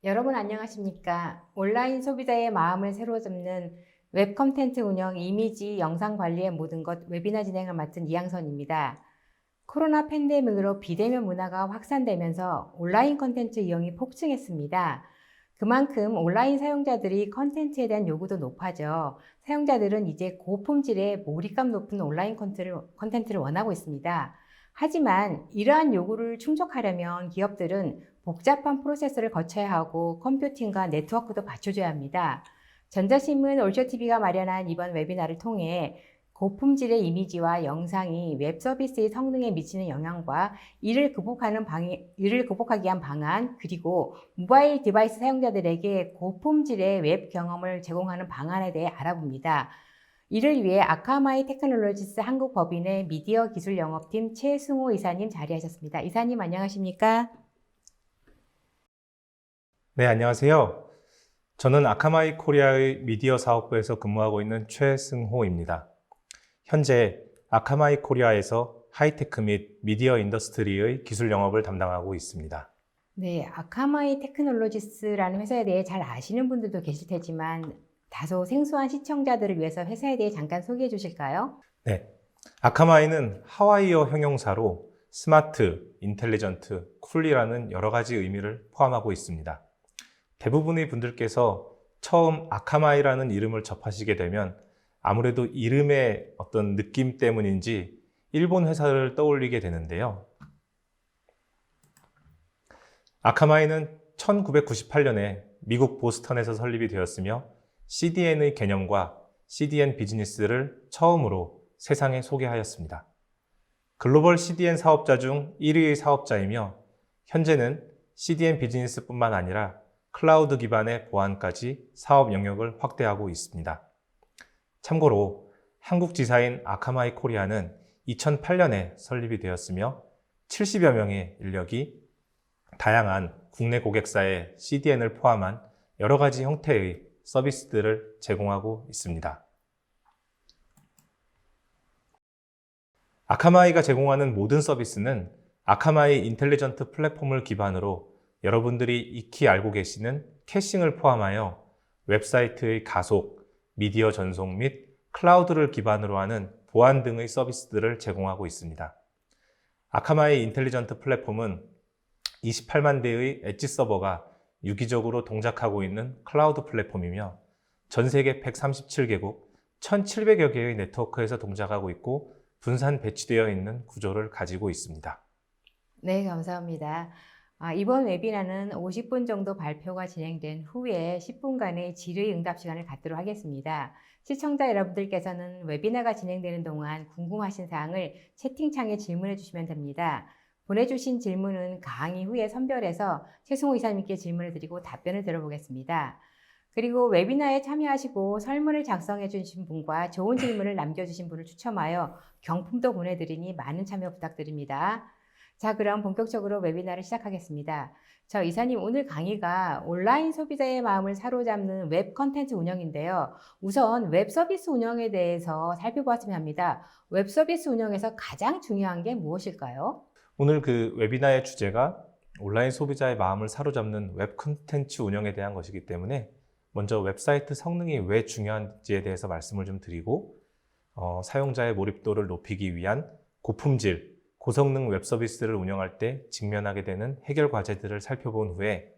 여러분 안녕하십니까? 온라인 소비자의 마음을 새로 잡는 웹 콘텐츠 운영, 이미지, 영상 관리의 모든 것 웨비나 진행을 맡은 이양선입니다. 코로나 팬데믹으로 비대면 문화가 확산되면서 온라인 콘텐츠 이용이 폭증했습니다. 그만큼 온라인 사용자들이 콘텐츠에 대한 요구도 높아져 사용자들은 이제 고품질의 몰입감 높은 온라인 콘텐츠를 원하고 있습니다. 하지만 이러한 요구를 충족하려면 기업들은 복잡한 프로세스를 거쳐야 하고 컴퓨팅과 네트워크도 받쳐줘야 합니다. 전자신문 올쇼TV가 마련한 이번 웨비나를 통해 고품질의 이미지와 영상이 웹 서비스의 성능에 미치는 영향과 이를 극복하기 위한 방안, 그리고 모바일 디바이스 사용자들에게 고품질의 웹 경험을 제공하는 방안에 대해 알아봅니다. 이를 위해 아카마이 테크놀로지스 한국법인의 미디어 기술 영업팀 최승호 이사님 자리하셨습니다. 이사님 안녕하십니까? 네, 안녕하세요. 저는 아카마이 코리아의 미디어 사업부에서 근무하고 있는 최승호입니다. 현재 아카마이 코리아에서 하이테크 및 미디어 인더스트리의 기술 영업을 담당하고 있습니다. 네, 아카마이 테크놀로지스라는 회사에 대해 잘 아시는 분들도 계실 테지만 다소 생소한 시청자들을 위해서 회사에 대해 잠깐 소개해 주실까요? 네, 아카마이는 하와이어 형용사로 스마트, 인텔리전트, 쿨이라는 여러 가지 의미를 포함하고 있습니다. 대부분의 분들께서 처음 아카마이라는 이름을 접하시게 되면 아무래도 이름의 어떤 느낌 때문인지 일본 회사를 떠올리게 되는데요. 아카마이는 1998년에 미국 보스턴에서 설립이 되었으며 CDN의 개념과 CDN 비즈니스를 처음으로 세상에 소개하였습니다. 글로벌 CDN 사업자 중 1위의 사업자이며 현재는 CDN 비즈니스뿐만 아니라 클라우드 기반의 보안까지 사업 영역을 확대하고 있습니다. 참고로 한국 지사인 아카마이 코리아는 2008년에 설립이 되었으며 70여 명의 인력이 다양한 국내 고객사의 CDN을 포함한 여러 가지 형태의 서비스들을 제공하고 있습니다. 아카마이가 제공하는 모든 서비스는 아카마이 인텔리전트 플랫폼을 기반으로 여러분들이 익히 알고 계시는 캐싱을 포함하여 웹사이트의 가속, 미디어 전송 및 클라우드를 기반으로 하는 보안 등의 서비스들을 제공하고 있습니다. 아카마이 인텔리전트 플랫폼은 28만 대의 엣지 서버가 유기적으로 동작하고 있는 클라우드 플랫폼이며 전 세계 137개국 1,700여 개의 네트워크에서 동작하고 있고 분산 배치되어 있는 구조를 가지고 있습니다. 네, 감사합니다. 이번 웨비나는 50분 정도 발표가 진행된 후에 10분간의 질의응답 시간을 갖도록 하겠습니다. 시청자 여러분들께서는 웨비나가 진행되는 동안 궁금하신 사항을 채팅창에 질문해 주시면 됩니다. 보내주신 질문은 강의 후에 선별해서 최승호 이사님께 질문을 드리고 답변을 들어보겠습니다. 그리고 웨비나에 참여하시고 설문을 작성해 주신 분과 좋은 질문을 남겨주신 분을 추첨하여 경품도 보내드리니 많은 참여 부탁드립니다. 자, 그럼 본격적으로 웨비나를 시작하겠습니다. 저 이사님, 오늘 강의가 온라인 소비자의 마음을 사로잡는 웹 컨텐츠 운영인데요. 우선 웹 서비스 운영에 대해서 살펴보았으면 합니다. 웹 서비스 운영에서 가장 중요한 게 무엇일까요? 오늘 그 웨비나의 주제가 온라인 소비자의 마음을 사로잡는 웹 콘텐츠 운영에 대한 것이기 때문에 먼저 웹사이트 성능이 왜 중요한지에 대해서 말씀을 좀 드리고 사용자의 몰입도를 높이기 위한 고품질, 고성능 웹 서비스를 운영할 때 직면하게 되는 해결 과제들을 살펴본 후에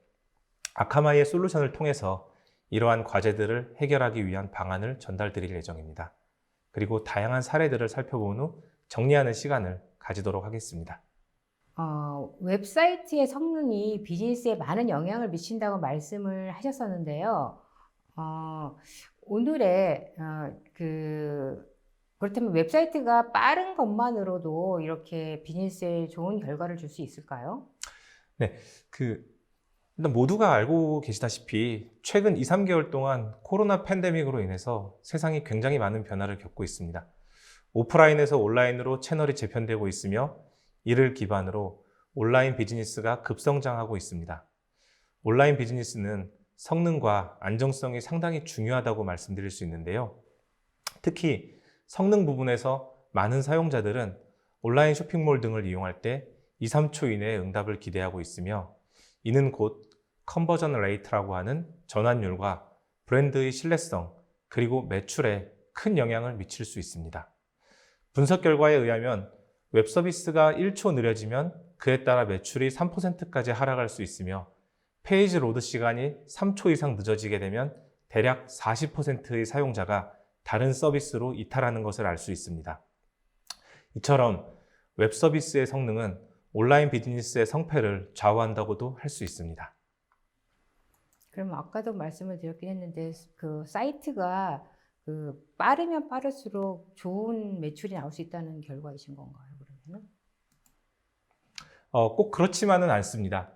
아카마이의 솔루션을 통해서 이러한 과제들을 해결하기 위한 방안을 전달드릴 예정입니다. 그리고 다양한 사례들을 살펴본 후 정리하는 시간을 가지도록 하겠습니다. 웹사이트의 성능이 비즈니스에 많은 영향을 미친다고 말씀을 하셨었는데요. 오늘의 그렇다면 웹사이트가 빠른 것만으로도 이렇게 비즈니스에 좋은 결과를 줄 수 있을까요? 네, 일단 모두가 알고 계시다시피 최근 2, 3개월 동안 코로나 팬데믹으로 인해서 세상이 굉장히 많은 변화를 겪고 있습니다. 오프라인에서 온라인으로 채널이 재편되고 있으며 이를 기반으로 온라인 비즈니스가 급성장하고 있습니다. 온라인 비즈니스는 성능과 안정성이 상당히 중요하다고 말씀드릴 수 있는데요. 특히 성능 부분에서 많은 사용자들은 온라인 쇼핑몰 등을 이용할 때 2, 3초 이내에 응답을 기대하고 있으며 이는 곧 컨버전 레이트라고 하는 전환율과 브랜드의 신뢰성, 그리고 매출에 큰 영향을 미칠 수 있습니다. 분석 결과에 의하면 웹 서비스가 1초 느려지면 그에 따라 매출이 3%까지 하락할 수 있으며 페이지 로드 시간이 3초 이상 늦어지게 되면 대략 40%의 사용자가 다른 서비스로 이탈하는 것을 알 수 있습니다. 이처럼 웹 서비스의 성능은 온라인 비즈니스의 성패를 좌우한다고도 할 수 있습니다. 그럼 아까도 말씀을 드렸긴 했는데 그 사이트가 빠르면 빠를수록 좋은 매출이 나올 수 있다는 결과이신 건가요, 그러면은? 꼭 그렇지만은 않습니다.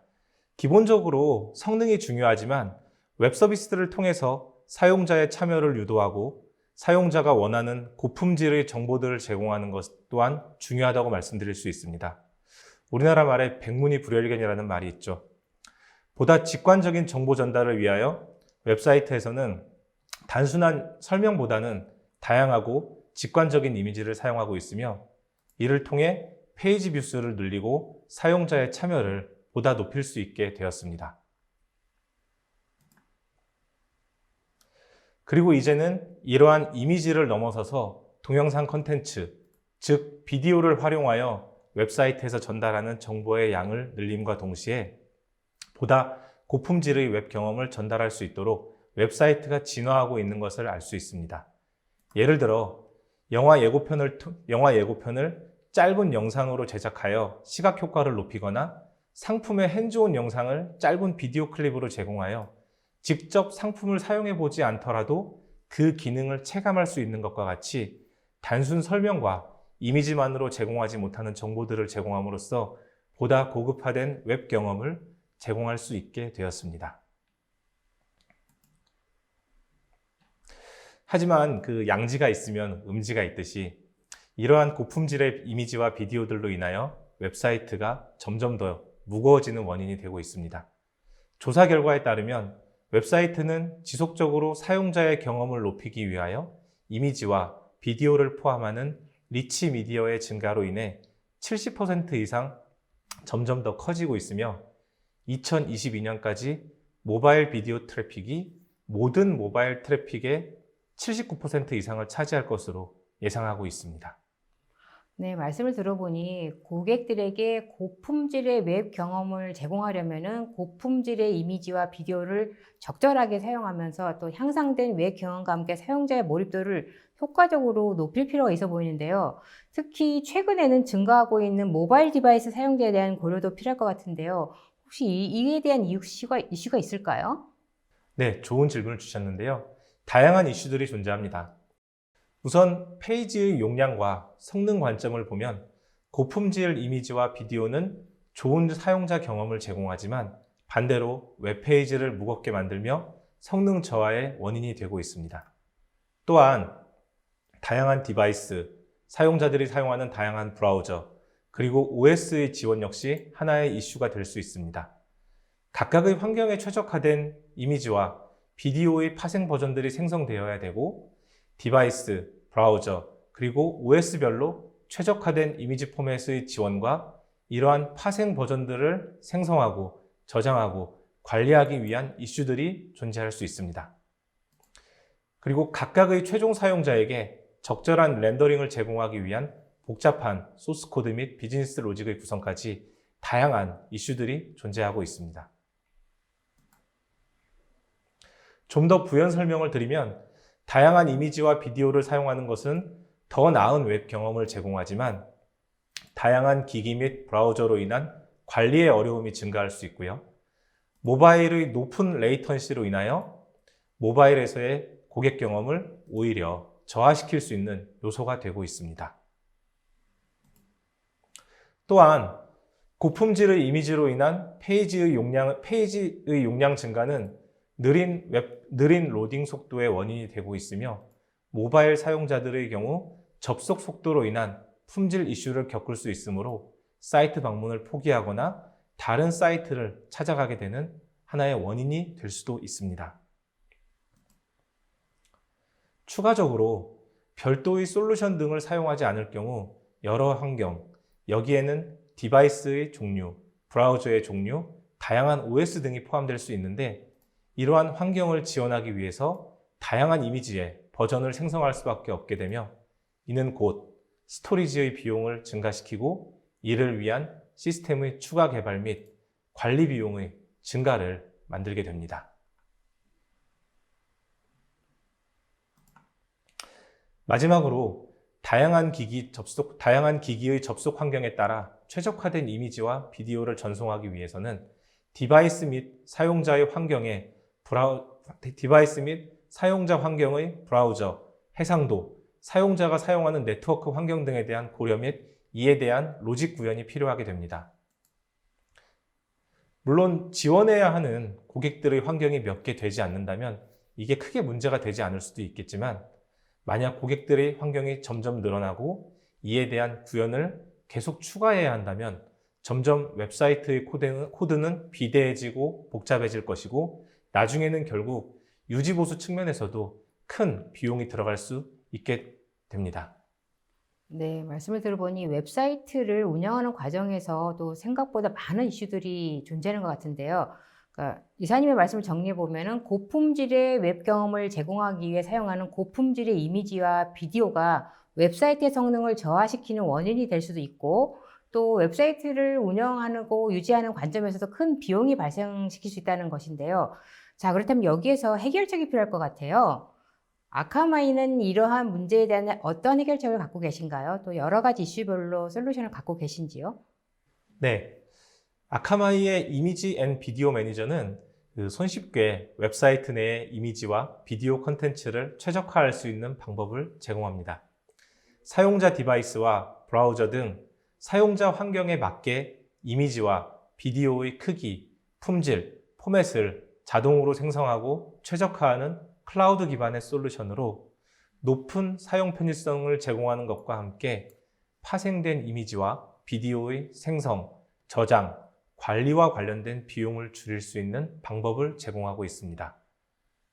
기본적으로 성능이 중요하지만 웹 서비스를 통해서 사용자의 참여를 유도하고 사용자가 원하는 고품질의 정보들을 제공하는 것 또한 중요하다고 말씀드릴 수 있습니다. 우리나라 말에 백문이 불여일견이라는 말이 있죠. 보다 직관적인 정보 전달을 위하여 웹사이트에서는 단순한 설명보다는 다양하고 직관적인 이미지를 사용하고 있으며 이를 통해 페이지 뷰수를 늘리고 사용자의 참여를 보다 높일 수 있게 되었습니다. 그리고 이제는 이러한 이미지를 넘어서서 동영상 콘텐츠, 즉 비디오를 활용하여 웹사이트에서 전달하는 정보의 양을 늘림과 동시에 보다 고품질의 웹 경험을 전달할 수 있도록 웹사이트가 진화하고 있는 것을 알 수 있습니다. 예를 들어 영화 예고편을 짧은 영상으로 제작하여 시각 효과를 높이거나 상품의 핸즈온 영상을 짧은 비디오 클립으로 제공하여 직접 상품을 사용해 보지 않더라도 그 기능을 체감할 수 있는 것과 같이 단순 설명과 이미지만으로 제공하지 못하는 정보들을 제공함으로써 보다 고급화된 웹 경험을 제공할 수 있게 되었습니다. 하지만 그 양지가 있으면 음지가 있듯이 이러한 고품질의 이미지와 비디오들로 인하여 웹사이트가 점점 더 무거워지는 원인이 되고 있습니다. 조사 결과에 따르면 웹사이트는 지속적으로 사용자의 경험을 높이기 위하여 이미지와 비디오를 포함하는 리치 미디어의 증가로 인해 70% 이상 점점 더 커지고 있으며 2022년까지 모바일 비디오 트래픽이 모든 모바일 트래픽의 79% 이상을 차지할 것으로 예상하고 있습니다. 네, 말씀을 들어보니 고객들에게 고품질의 웹 경험을 제공하려면은 고품질의 이미지와 비디오를 적절하게 사용하면서 또 향상된 웹 경험과 함께 사용자의 몰입도를 효과적으로 높일 필요가 있어 보이는데요. 특히 최근에는 증가하고 있는 모바일 디바이스 사용자에 대한 고려도 필요할 것 같은데요. 혹시 이에 대한 이슈가 있을까요? 네, 좋은 질문을 주셨는데요. 다양한 이슈들이 존재합니다. 우선 페이지의 용량과 성능 관점을 보면 고품질 이미지와 비디오는 좋은 사용자 경험을 제공하지만 반대로 웹페이지를 무겁게 만들며 성능 저하의 원인이 되고 있습니다. 또한 다양한 디바이스, 사용자들이 사용하는 다양한 브라우저, 그리고 OS의 지원 역시 하나의 이슈가 될 수 있습니다. 각각의 환경에 최적화된 이미지와 비디오의 파생 버전들이 생성되어야 되고 디바이스, 브라우저, 그리고 OS별로 최적화된 이미지 포맷의 지원과 이러한 파생 버전들을 생성하고 저장하고 관리하기 위한 이슈들이 존재할 수 있습니다. 그리고 각각의 최종 사용자에게 적절한 렌더링을 제공하기 위한 복잡한 소스 코드 및 비즈니스 로직의 구성까지 다양한 이슈들이 존재하고 있습니다. 좀 더 부연 설명을 드리면 다양한 이미지와 비디오를 사용하는 것은 더 나은 웹 경험을 제공하지만 다양한 기기 및 브라우저로 인한 관리의 어려움이 증가할 수 있고요. 모바일의 높은 레이턴시로 인하여 모바일에서의 고객 경험을 오히려 저하시킬 수 있는 요소가 되고 있습니다. 또한 고품질의 이미지로 인한 페이지의 용량 증가는 느린 로딩 속도의 원인이 되고 있으며 모바일 사용자들의 경우 접속 속도로 인한 품질 이슈를 겪을 수 있으므로 사이트 방문을 포기하거나 다른 사이트를 찾아가게 되는 하나의 원인이 될 수도 있습니다. 추가적으로 별도의 솔루션 등을 사용하지 않을 경우 여러 환경, 여기에는 디바이스의 종류, 브라우저의 종류, 다양한 OS 등이 포함될 수 있는데 이러한 환경을 지원하기 위해서 다양한 이미지의 버전을 생성할 수밖에 없게 되며 이는 곧 스토리지의 비용을 증가시키고 이를 위한 시스템의 추가 개발 및 관리 비용의 증가를 만들게 됩니다. 마지막으로 다양한 기기의 접속 환경에 따라 최적화된 이미지와 비디오를 전송하기 위해서는 디바이스 및 사용자 환경의 브라우저, 해상도, 사용자가 사용하는 네트워크 환경 등에 대한 고려 및 이에 대한 로직 구현이 필요하게 됩니다. 물론 지원해야 하는 고객들의 환경이 몇 개 되지 않는다면 이게 크게 문제가 되지 않을 수도 있겠지만 만약 고객들의 환경이 점점 늘어나고 이에 대한 구현을 계속 추가해야 한다면 점점 웹사이트의 코드는 비대해지고 복잡해질 것이고 나중에는 결국 유지보수 측면에서도 큰 비용이 들어갈 수 있게 됩니다. 네, 말씀을 들어보니 웹사이트를 운영하는 과정에서도 생각보다 많은 이슈들이 존재하는 것 같은데요. 그러니까 이사님의 말씀을 정리해 보면은 고품질의 웹 경험을 제공하기 위해 사용하는 고품질의 이미지와 비디오가 웹사이트의 성능을 저하시키는 원인이 될 수도 있고 또 웹사이트를 운영하고 유지하는 관점에서도 큰 비용이 발생시킬 수 있다는 것인데요. 자, 그렇다면 여기에서 해결책이 필요할 것 같아요. 아카마이는 이러한 문제에 대한 어떤 해결책을 갖고 계신가요? 또 여러 가지 이슈별로 솔루션을 갖고 계신지요? 네. 아카마이의 이미지 앤 비디오 매니저는 손쉽게 웹사이트 내의 이미지와 비디오 콘텐츠를 최적화할 수 있는 방법을 제공합니다. 사용자 디바이스와 브라우저 등 사용자 환경에 맞게 이미지와 비디오의 크기, 품질, 포맷을 자동으로 생성하고 최적화하는 클라우드 기반의 솔루션으로 높은 사용 편의성을 제공하는 것과 함께 파생된 이미지와 비디오의 생성, 저장, 관리와 관련된 비용을 줄일 수 있는 방법을 제공하고 있습니다.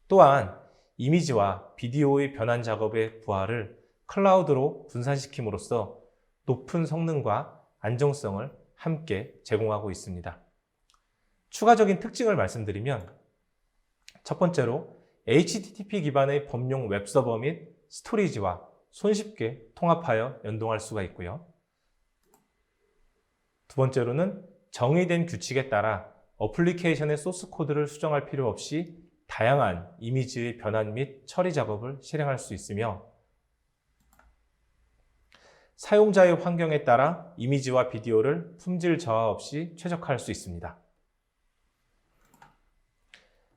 또한 이미지와 비디오의 변환 작업의 부하를 클라우드로 분산시킴으로써 높은 성능과 안정성을 함께 제공하고 있습니다. 추가적인 특징을 말씀드리면 첫 번째로 HTTP 기반의 범용 웹서버 및 스토리지와 손쉽게 통합하여 연동할 수가 있고요. 두 번째로는 정의된 규칙에 따라 어플리케이션의 소스 코드를 수정할 필요 없이 다양한 이미지의 변환 및 처리 작업을 실행할 수 있으며 사용자의 환경에 따라 이미지와 비디오를 품질 저하 없이 최적화할 수 있습니다.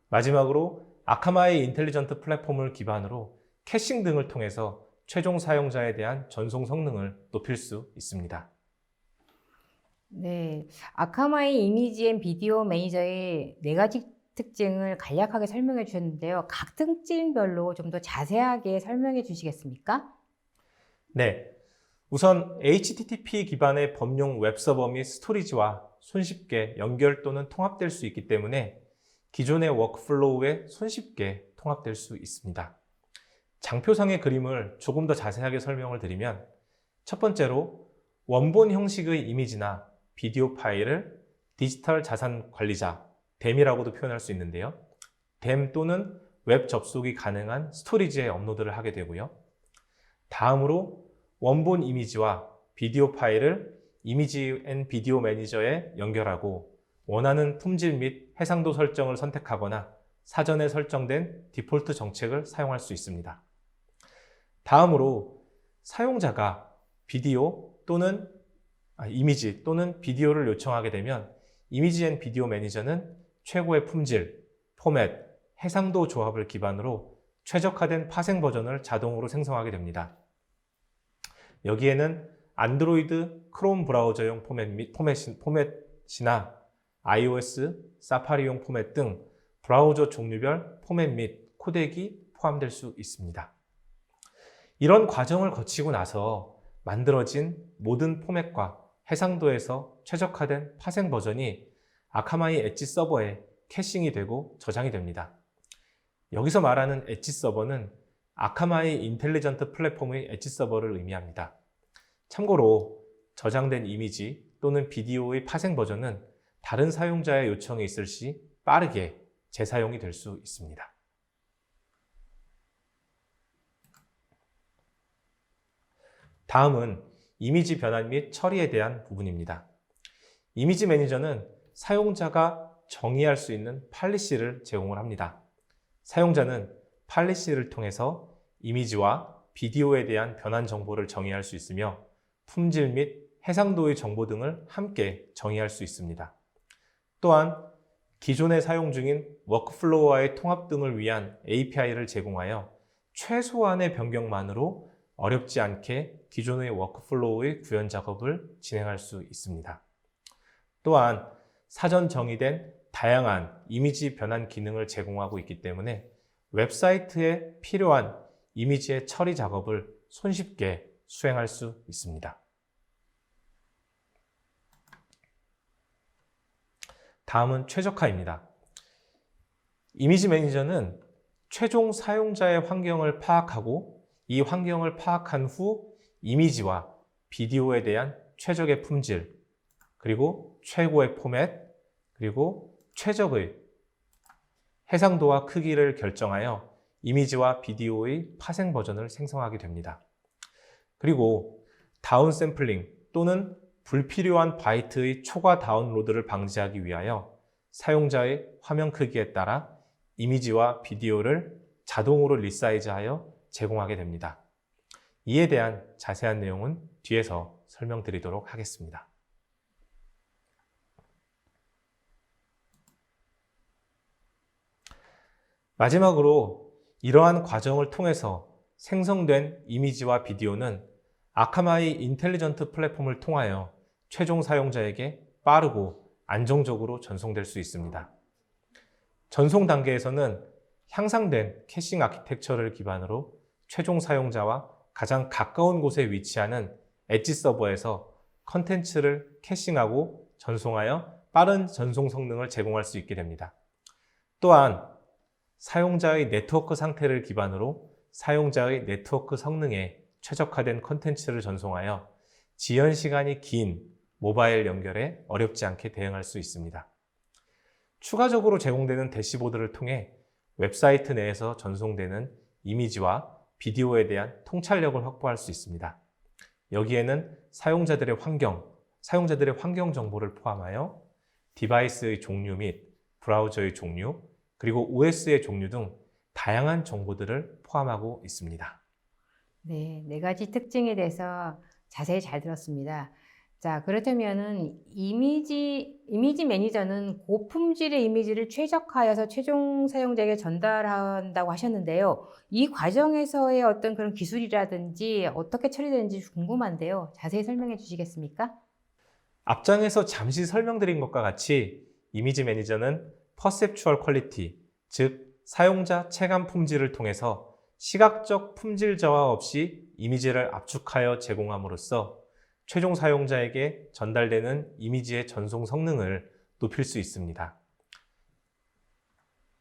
마지막으로 아카마이 인텔리전트 플랫폼을 기반으로 캐싱 등을 통해서 최종 사용자에 대한 전송 성능을 높일 수 있습니다. 네, 아카마이 이미지 앤 비디오 매니저의 네 가지 특징을 간략하게 설명해 주셨는데요. 각 특징별로 좀 더 자세하게 설명해 주시겠습니까? 네, 우선 HTTP 기반의 범용 웹서버 및 스토리지와 손쉽게 연결 또는 통합될 수 있기 때문에 기존의 워크플로우에 손쉽게 통합될 수 있습니다. 장표상의 그림을 조금 더 자세하게 설명을 드리면 첫 번째로 원본 형식의 이미지나 비디오 파일을 디지털 자산 관리자, 댐이라고도 표현할 수 있는데요. 댐 또는 웹 접속이 가능한 스토리지에 업로드를 하게 되고요. 다음으로 원본 이미지와 비디오 파일을 이미지 앤 비디오 매니저에 연결하고 원하는 품질 및 해상도 설정을 선택하거나 사전에 설정된 디폴트 정책을 사용할 수 있습니다. 다음으로 사용자가 이미지 또는 비디오를 요청하게 되면 이미지 앤 비디오 매니저는 최고의 품질, 포맷, 해상도 조합을 기반으로 최적화된 파생 버전을 자동으로 생성하게 됩니다. 여기에는 안드로이드 크롬 브라우저용 포맷이나 iOS, 사파리용 포맷 등 브라우저 종류별 포맷 및 코덱이 포함될 수 있습니다. 이런 과정을 거치고 나서 만들어진 모든 포맷과 해상도에서 최적화된 파생 버전이 아카마이 엣지 서버에 캐싱이 되고 저장이 됩니다. 여기서 말하는 엣지 서버는 아카마이 인텔리전트 플랫폼의 엣지 서버를 의미합니다. 참고로 저장된 이미지 또는 비디오의 파생 버전은 다른 사용자의 요청이 있을 시 빠르게 재사용이 될 수 있습니다. 다음은 이미지 변환 및 처리에 대한 부분입니다. 이미지 매니저는 사용자가 정의할 수 있는 팔리시를 제공을 합니다. 사용자는 팔리시를 통해서 이미지와 비디오에 대한 변환 정보를 정의할 수 있으며 품질 및 해상도의 정보 등을 함께 정의할 수 있습니다. 또한 기존에 사용 중인 워크플로우와의 통합 등을 위한 API를 제공하여 최소한의 변경만으로 어렵지 않게 기존의 워크플로우의 구현 작업을 진행할 수 있습니다. 또한 사전 정의된 다양한 이미지 변환 기능을 제공하고 있기 때문에 웹사이트에 필요한 이미지의 처리 작업을 손쉽게 수행할 수 있습니다. 다음은 최적화입니다. 이미지 매니저는 최종 사용자의 환경을 파악하고 이 환경을 파악한 후 이미지와 비디오에 대한 최적의 품질, 그리고 최고의 포맷, 그리고 최적의 해상도와 크기를 결정하여 이미지와 비디오의 파생 버전을 생성하게 됩니다. 그리고 다운 샘플링 또는 불필요한 바이트의 초과 다운로드를 방지하기 위하여 사용자의 화면 크기에 따라 이미지와 비디오를 자동으로 리사이즈하여 제공하게 됩니다. 이에 대한 자세한 내용은 뒤에서 설명드리도록 하겠습니다. 마지막으로 이러한 과정을 통해서 생성된 이미지와 비디오는 아카마이 인텔리전트 플랫폼을 통하여 최종 사용자에게 빠르고 안정적으로 전송될 수 있습니다. 전송 단계에서는 향상된 캐싱 아키텍처를 기반으로 최종 사용자와 가장 가까운 곳에 위치하는 엣지 서버에서 컨텐츠를 캐싱하고 전송하여 빠른 전송 성능을 제공할 수 있게 됩니다. 또한 사용자의 네트워크 상태를 기반으로 사용자의 네트워크 성능에 최적화된 컨텐츠를 전송하여 지연 시간이 긴 모바일 연결에 어렵지 않게 대응할 수 있습니다. 추가적으로 제공되는 대시보드를 통해 웹사이트 내에서 전송되는 이미지와 비디오에 대한 통찰력을 확보할 수 있습니다. 여기에는 사용자들의 환경 정보를 포함하여 디바이스의 종류 및 브라우저의 종류, 그리고 OS의 종류 등 다양한 정보들을 포함하고 있습니다. 네, 네 가지 특징에 대해서 자세히 잘 들었습니다. 자, 그렇다면은 이미지 매니저는 고품질의 이미지를 최적화해서 최종 사용자에게 전달한다고 하셨는데요. 이 과정에서의 어떤 그런 기술이라든지 어떻게 처리되는지 궁금한데요. 자세히 설명해 주시겠습니까? 앞장에서 잠시 설명드린 것과 같이 이미지 매니저는 퍼셉추얼 퀄리티, 즉 사용자 체감 품질을 통해서 시각적 품질 저하 없이 이미지를 압축하여 제공함으로써 최종 사용자에게 전달되는 이미지의 전송 성능을 높일 수 있습니다.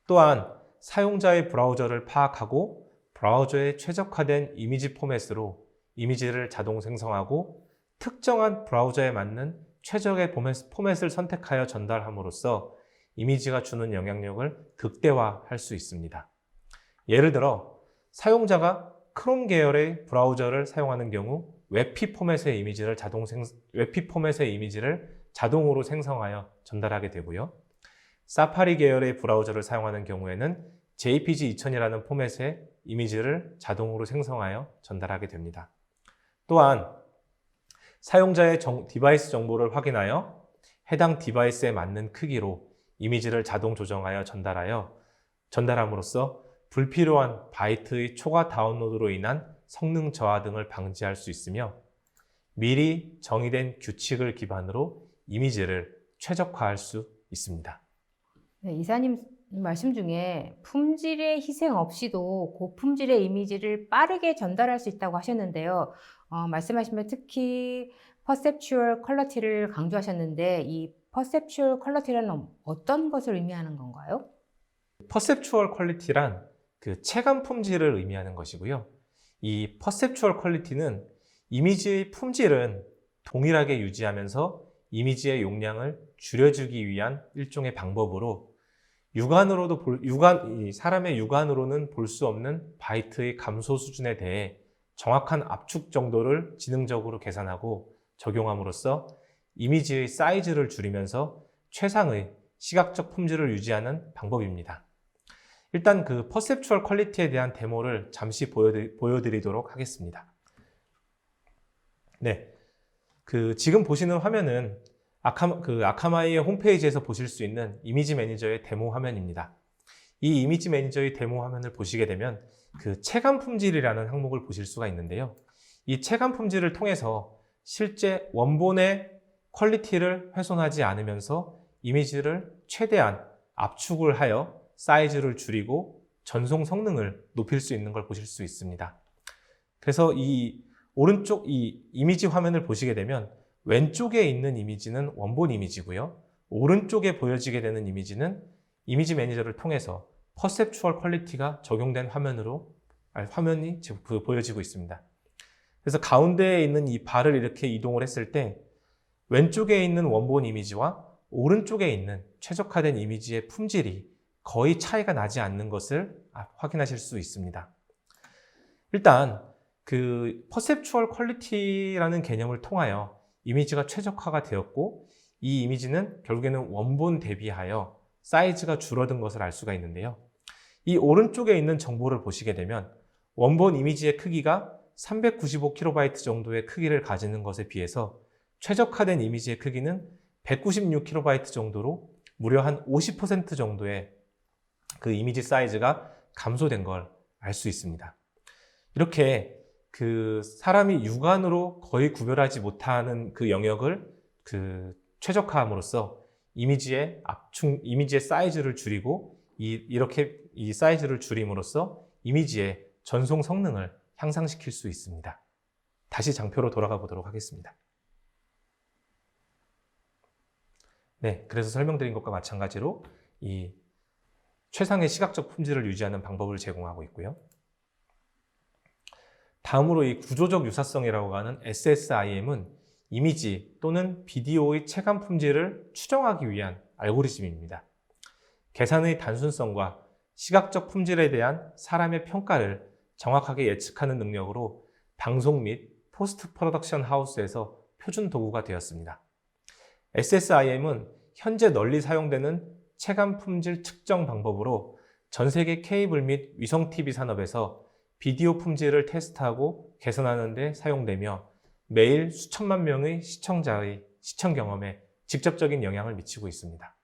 또한 사용자의 브라우저를 파악하고 브라우저에 최적화된 이미지 포맷으로 이미지를 자동 생성하고 특정한 브라우저에 맞는 최적의 포맷을 선택하여 전달함으로써 이미지가 주는 영향력을 극대화할 수 있습니다. 예를 들어 사용자가 크롬 계열의 브라우저를 사용하는 경우 웹피 포맷의 이미지를 자동으로 생성하여 전달하게 되고요. 사파리 계열의 브라우저를 사용하는 경우에는 JPG 2000이라는 포맷의 이미지를 자동으로 생성하여 전달하게 됩니다. 또한 사용자의 디바이스 정보를 확인하여 해당 디바이스에 맞는 크기로 이미지를 자동 조정하여 전달함으로써 불필요한 바이트의 초과 다운로드로 인한 성능 저하 등을 방지할 수 있으며 미리 정의된 규칙을 기반으로 이미지를 최적화할 수 있습니다. 네, 이사님 말씀 중에 품질의 희생 없이도 고품질의 이미지를 빠르게 전달할 수 있다고 하셨는데요. 말씀하시면 특히 퍼셉추얼 퀄리티를 강조하셨는데 이 퍼셉추얼 퀄리티는 어떤 것을 의미하는 건가요? 퍼셉추얼 퀄리티란 그 체감 품질을 의미하는 것이고요. 이 퍼셉추얼 퀄리티는 이미지의 품질은 동일하게 유지하면서 이미지의 용량을 줄여주기 위한 일종의 방법으로 사람의 육안으로는 볼 수 없는 바이트의 감소 수준에 대해 정확한 압축 정도를 지능적으로 계산하고 적용함으로써 이미지의 사이즈를 줄이면서 최상의 시각적 품질을 유지하는 방법입니다. 일단 그 퍼셉추얼 퀄리티에 대한 데모를 잠시 보여드리도록 하겠습니다. 네, 지금 보시는 화면은 아카마이의 홈페이지에서 보실 수 있는 이미지 매니저의 데모 화면입니다. 이 이미지 매니저의 데모 화면을 보시게 되면 체감 품질이라는 항목을 보실 수가 있는데요. 이 체감 품질을 통해서 실제 원본의 퀄리티를 훼손하지 않으면서 이미지를 최대한 압축을 하여 사이즈를 줄이고 전송 성능을 높일 수 있는 걸 보실 수 있습니다. 그래서 이 오른쪽 이 이미지 화면을 보시게 되면 왼쪽에 있는 이미지는 원본 이미지고요. 오른쪽에 보여지게 되는 이미지는 이미지 매니저를 통해서 퍼셉추얼 퀄리티가 적용된 화면이 보여지고 있습니다. 그래서 가운데에 있는 이 발을 이렇게 이동을 했을 때 왼쪽에 있는 원본 이미지와 오른쪽에 있는 최적화된 이미지의 품질이 거의 차이가 나지 않는 것을 확인하실 수 있습니다. 일단 퍼셉추얼 퀄리티라는 개념을 통하여 이미지가 최적화가 되었고 이 이미지는 결국에는 원본 대비하여 사이즈가 줄어든 것을 알 수가 있는데요. 이 오른쪽에 있는 정보를 보시게 되면 원본 이미지의 크기가 395KB 정도의 크기를 가지는 것에 비해서 최적화된 이미지의 크기는 196KB 정도로 무려 한 50% 정도의 이미지 사이즈가 감소된 걸 알 수 있습니다. 이렇게 사람이 육안으로 거의 구별하지 못하는 영역을 최적화함으로써 이미지의 사이즈를 줄이고 이렇게 이 사이즈를 줄임으로써 이미지의 전송 성능을 향상시킬 수 있습니다. 다시 장표로 돌아가 보도록 하겠습니다. 네, 그래서 설명드린 것과 마찬가지로 이 최상의 시각적 품질을 유지하는 방법을 제공하고 있고요. 다음으로 이 구조적 유사성이라고 하는 SSIM은 이미지 또는 비디오의 체감 품질을 추정하기 위한 알고리즘입니다. 계산의 단순성과 시각적 품질에 대한 사람의 평가를 정확하게 예측하는 능력으로 방송 및 포스트 프로덕션 하우스에서 표준 도구가 되었습니다. SSIM은 현재 널리 사용되는 체감 품질 측정 방법으로 전 세계 케이블 및 위성 TV 산업에서 비디오 품질을 테스트하고 개선하는 데 사용되며 매일 수천만 명의 시청자의 시청 경험에 직접적인 영향을 미치고 있습니다.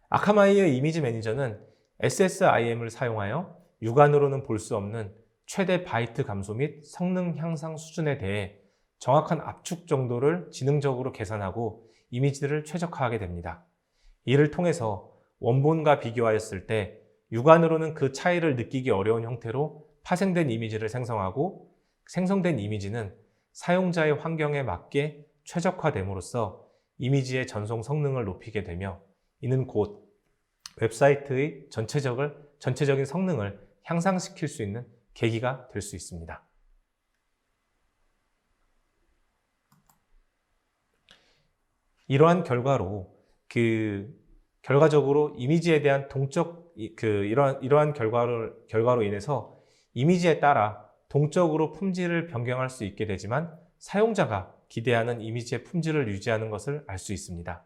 아카마이의 이미지 매니저는 SSIM을 사용하여 육안으로는 볼 수 없는 최대 바이트 감소 및 성능 향상 수준에 대해 정확한 압축 정도를 지능적으로 계산하고 이미지를 최적화하게 됩니다. 이를 통해서 원본과 비교하였을 때 육안으로는 그 차이를 느끼기 어려운 형태로 파생된 이미지를 생성하고 생성된 이미지는 사용자의 환경에 맞게 최적화됨으로써 이미지의 전송 성능을 높이게 되며 이는 곧 웹사이트의 전체적인 성능을 향상시킬 수 있는 계기가 될 수 있습니다. 이러한 결과로 결과적으로 이미지에 대한 이러한 결과로 인해서 이미지에 따라 동적으로 품질을 변경할 수 있게 되지만 사용자가 기대하는 이미지의 품질을 유지하는 것을 알 수 있습니다.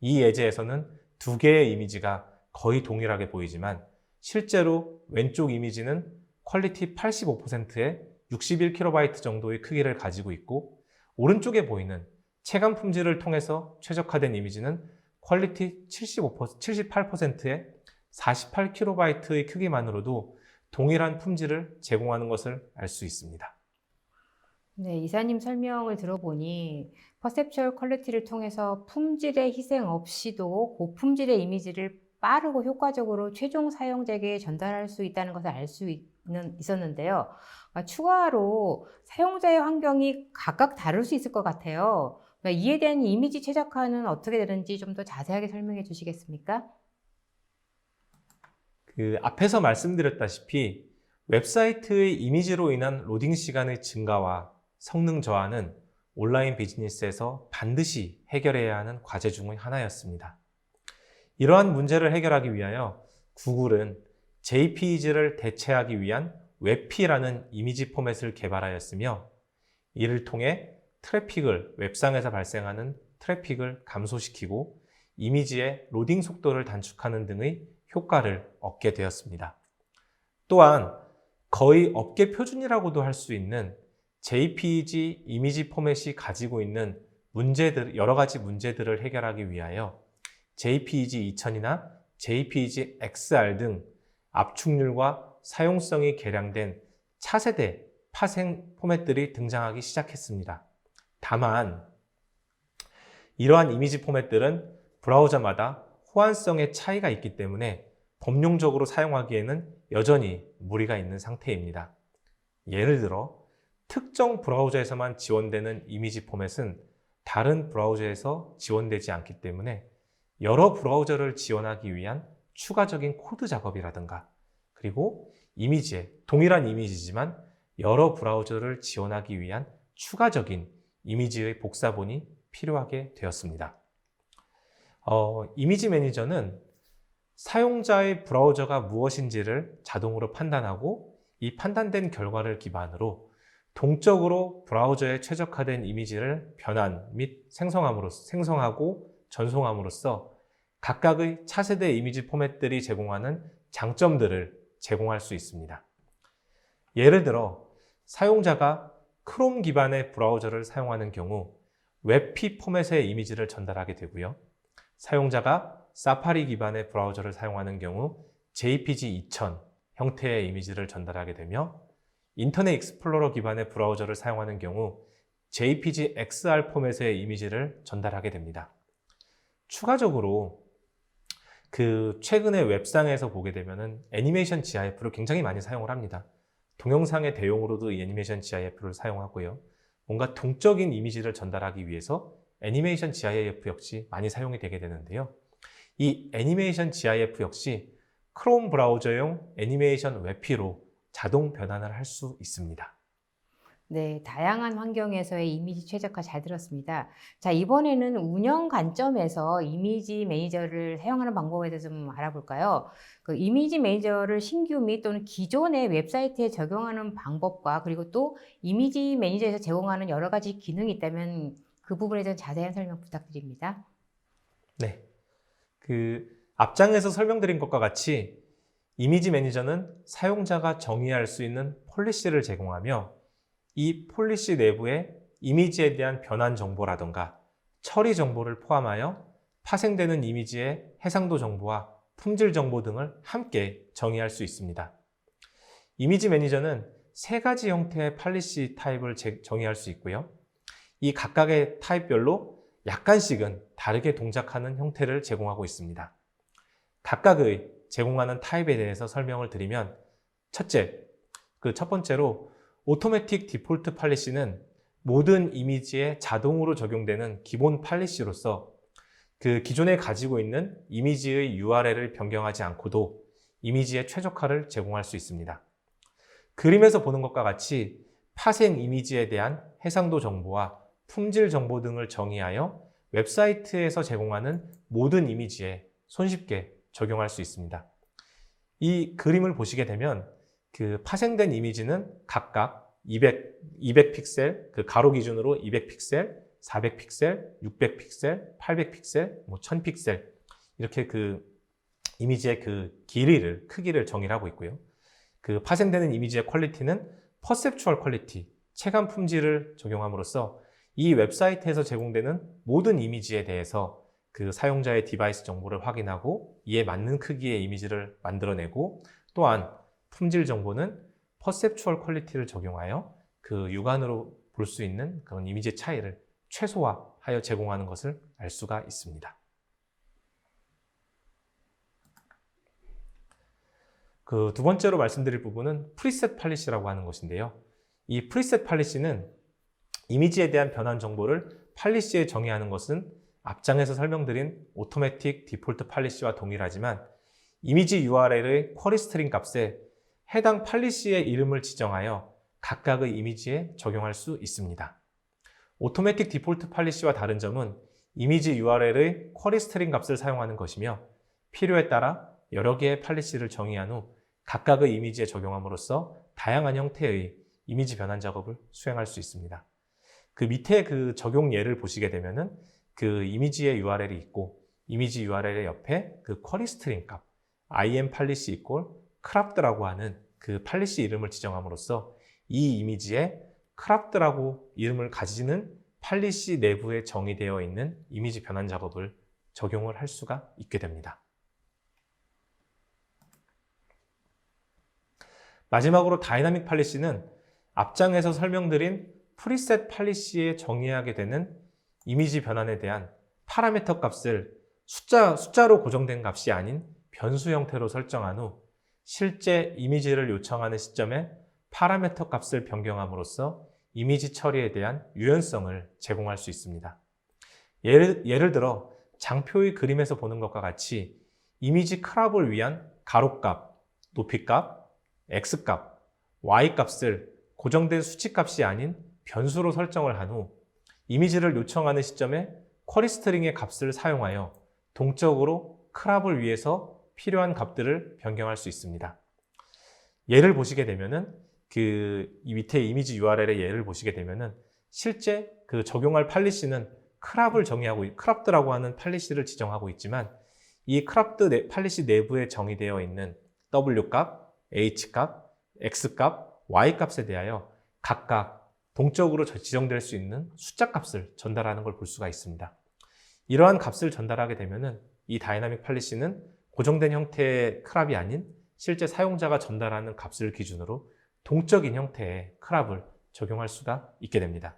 이 예제에서는 두 개의 이미지가 거의 동일하게 보이지만 실제로 왼쪽 이미지는 퀄리티 85%의 61KB 정도의 크기를 가지고 있고 오른쪽에 보이는 체감 품질을 통해서 최적화된 이미지는 퀄리티 78%의 48KB의 크기만으로도 동일한 품질을 제공하는 것을 알 수 있습니다. 네, 이사님 설명을 들어보니 퍼셉추얼 퀄리티를 통해서 품질의 희생 없이도 고품질의 이미지를 빠르고 효과적으로 최종 사용자에게 전달할 수 있다는 것을 알 수 있었는데요. 추가로 사용자의 환경이 각각 다를 수 있을 것 같아요. 이에 대한 이미지 최적화는 어떻게 되는지 좀 더 자세하게 설명해 주시겠습니까? 앞에서 말씀드렸다시피 웹사이트의 이미지로 인한 로딩 시간의 증가와 성능 저하는 온라인 비즈니스에서 반드시 해결해야 하는 과제 중의 하나였습니다. 이러한 문제를 해결하기 위하여 구글은 JPEG를 대체하기 위한 웹피라는 이미지 포맷을 개발하였으며 이를 통해 웹상에서 발생하는 트래픽을 감소시키고 이미지의 로딩 속도를 단축하는 등의 효과를 얻게 되었습니다. 또한 거의 업계 표준이라고도 할 수 있는 JPEG 이미지 포맷이 가지고 있는 여러 가지 문제들을 해결하기 위하여 JPEG 2000이나 JPEG XR 등 압축률과 사용성이 개량된 차세대 파생 포맷들이 등장하기 시작했습니다. 다만 이러한 이미지 포맷들은 브라우저마다 호환성의 차이가 있기 때문에 범용적으로 사용하기에는 여전히 무리가 있는 상태입니다. 예를 들어 특정 브라우저에서만 지원되는 이미지 포맷은 다른 브라우저에서 지원되지 않기 때문에 여러 브라우저를 지원하기 위한 추가적인 코드 작업이라든가 그리고 동일한 이미지지만 여러 브라우저를 지원하기 위한 추가적인 이미지의 복사본이 필요하게 되었습니다. 이미지 매니저는 사용자의 브라우저가 무엇인지를 자동으로 판단하고 이 판단된 결과를 기반으로 동적으로 브라우저에 최적화된 이미지를 변환 및 생성하고 전송함으로써 각각의 차세대 이미지 포맷들이 제공하는 장점들을 제공할 수 있습니다. 예를 들어 사용자가 크롬 기반의 브라우저를 사용하는 경우 웹피 포맷의 이미지를 전달하게 되고요. 사용자가 사파리 기반의 브라우저를 사용하는 경우 JPG 2000 형태의 이미지를 전달하게 되며 인터넷 익스플로러 기반의 브라우저를 사용하는 경우 JPG XR 포맷의 이미지를 전달하게 됩니다. 추가적으로 최근에 웹상에서 보게 되면은 애니메이션 GIF를 굉장히 많이 사용을 합니다. 동영상의 대용으로도 이 애니메이션 GIF를 사용하고요. 뭔가 동적인 이미지를 전달하기 위해서 애니메이션 GIF 역시 많이 사용이 되게 되는데요. 이 애니메이션 GIF 역시 크롬 브라우저용 애니메이션 웹피로 자동 변환을 할 수 있습니다. 네, 다양한 환경에서의 이미지 최적화 잘 들었습니다. 자, 이번에는 운영 관점에서 이미지 매니저를 사용하는 방법에 대해서 좀 알아볼까요? 그 이미지 매니저를 신규 및 또는 기존의 웹사이트에 적용하는 방법과 그리고 또 이미지 매니저에서 제공하는 여러 가지 기능이 있다면 그 부분에 대한 자세한 설명 부탁드립니다. 네. 앞장에서 설명드린 것과 같이 이미지 매니저는 사용자가 정의할 수 있는 폴리시를 제공하며 이 폴리시 내부에 이미지에 대한 변환 정보라던가 처리 정보를 포함하여 파생되는 이미지의 해상도 정보와 품질 정보 등을 함께 정의할 수 있습니다. 이미지 매니저는 3가지 형태의 폴리시 타입을 정의할 수 있고요. 이 각각의 타입별로 약간씩은 다르게 동작하는 형태를 제공하고 있습니다. 각각의 제공하는 타입에 대해서 설명을 드리면 첫 번째로 오토매틱 디폴트 팔리시는 모든 이미지에 자동으로 적용되는 기본 팔리시로서 기존에 가지고 있는 이미지의 URL을 변경하지 않고도 이미지의 최적화를 제공할 수 있습니다. 그림에서 보는 것과 같이 파생 이미지에 대한 해상도 정보와 품질 정보 등을 정의하여 웹사이트에서 제공하는 모든 이미지에 손쉽게 적용할 수 있습니다. 이 그림을 보시게 되면 파생된 이미지는 각각 200픽셀, 가로 기준으로 200픽셀, 400픽셀, 600픽셀, 800픽셀, 1000픽셀 이렇게 이미지의 크기를 정의를 하고 있고요. 파생되는 이미지의 퀄리티는 퍼셉추얼 퀄리티, 체감 품질을 적용함으로써 이 웹사이트에서 제공되는 모든 이미지에 대해서 사용자의 디바이스 정보를 확인하고 이에 맞는 크기의 이미지를 만들어내고 또한 품질 정보는 퍼셉추얼 퀄리티를 적용하여 육안으로 볼 수 있는 그런 이미지의 차이를 최소화하여 제공하는 것을 알 수가 있습니다. 두 번째로 말씀드릴 부분은 프리셋 팔리시라고 하는 것인데요. 이 프리셋 팔리시는 이미지에 대한 변환 정보를 팔리시에 정의하는 것은 앞장에서 설명드린 오토매틱 디폴트 팔리시와 동일하지만 이미지 URL의 쿼리 스트링 값에 해당 팔리시의 이름을 지정하여 각각의 이미지에 적용할 수 있습니다. 오토매틱 디폴트 팔리시와 다른 점은 이미지 URL의 쿼리 스트링 값을 사용하는 것이며 필요에 따라 여러 개의 팔리시를 정의한 후 각각의 이미지에 적용함으로써 다양한 형태의 이미지 변환 작업을 수행할 수 있습니다. 그 밑에 그 적용 예를 보시게 되면은 그 이미지의 URL이 있고 이미지 URL의 옆에 그 쿼리 스트링 값 im 팔리시 equal cropped라고 하는 그 팔리시 이름을 지정함으로써 이 이미지에 cropped라고 이름을 가지는 팔리시 내부에 정의되어 있는 이미지 변환 작업을 적용을 할 수가 있게 됩니다. 마지막으로 다이나믹 팔리시는 앞장에서 설명드린 프리셋 팔리시에 정의하게 되는 이미지 변환에 대한 파라미터 값을 숫자로 고정된 값이 아닌 변수 형태로 설정한 후 실제 이미지를 요청하는 시점에 파라미터 값을 변경함으로써 이미지 처리에 대한 유연성을 제공할 수 있습니다. 예를 들어 장표의 그림에서 보는 것과 같이 이미지 크롭을 위한 가로값, 높이값, x값, y값을 고정된 수치값이 아닌 변수로 설정을 한 후 이미지를 요청하는 시점에 쿼리 스트링의 값을 사용하여 동적으로 크롭을 위해서 필요한 값들을 변경할 수 있습니다. 예를 보시게 되면은 이 밑에 이미지 URL의 예를 보시게 되면은 실제 그 적용할 팔리시는 크롭드라고 하는 팔리시를 지정하고 있지만 이 크롭드 팔리시 내부에 정의되어 있는 W값, H값, X값, Y값에 대하여 각각 동적으로 지정될 수 있는 숫자 값을 전달하는 걸 볼 수가 있습니다. 이러한 값을 전달하게 되면은 이 다이나믹 팔리시는 고정된 형태의 크롭이 아닌 실제 사용자가 전달하는 값을 기준으로 동적인 형태의 크롭을 적용할 수가 있게 됩니다.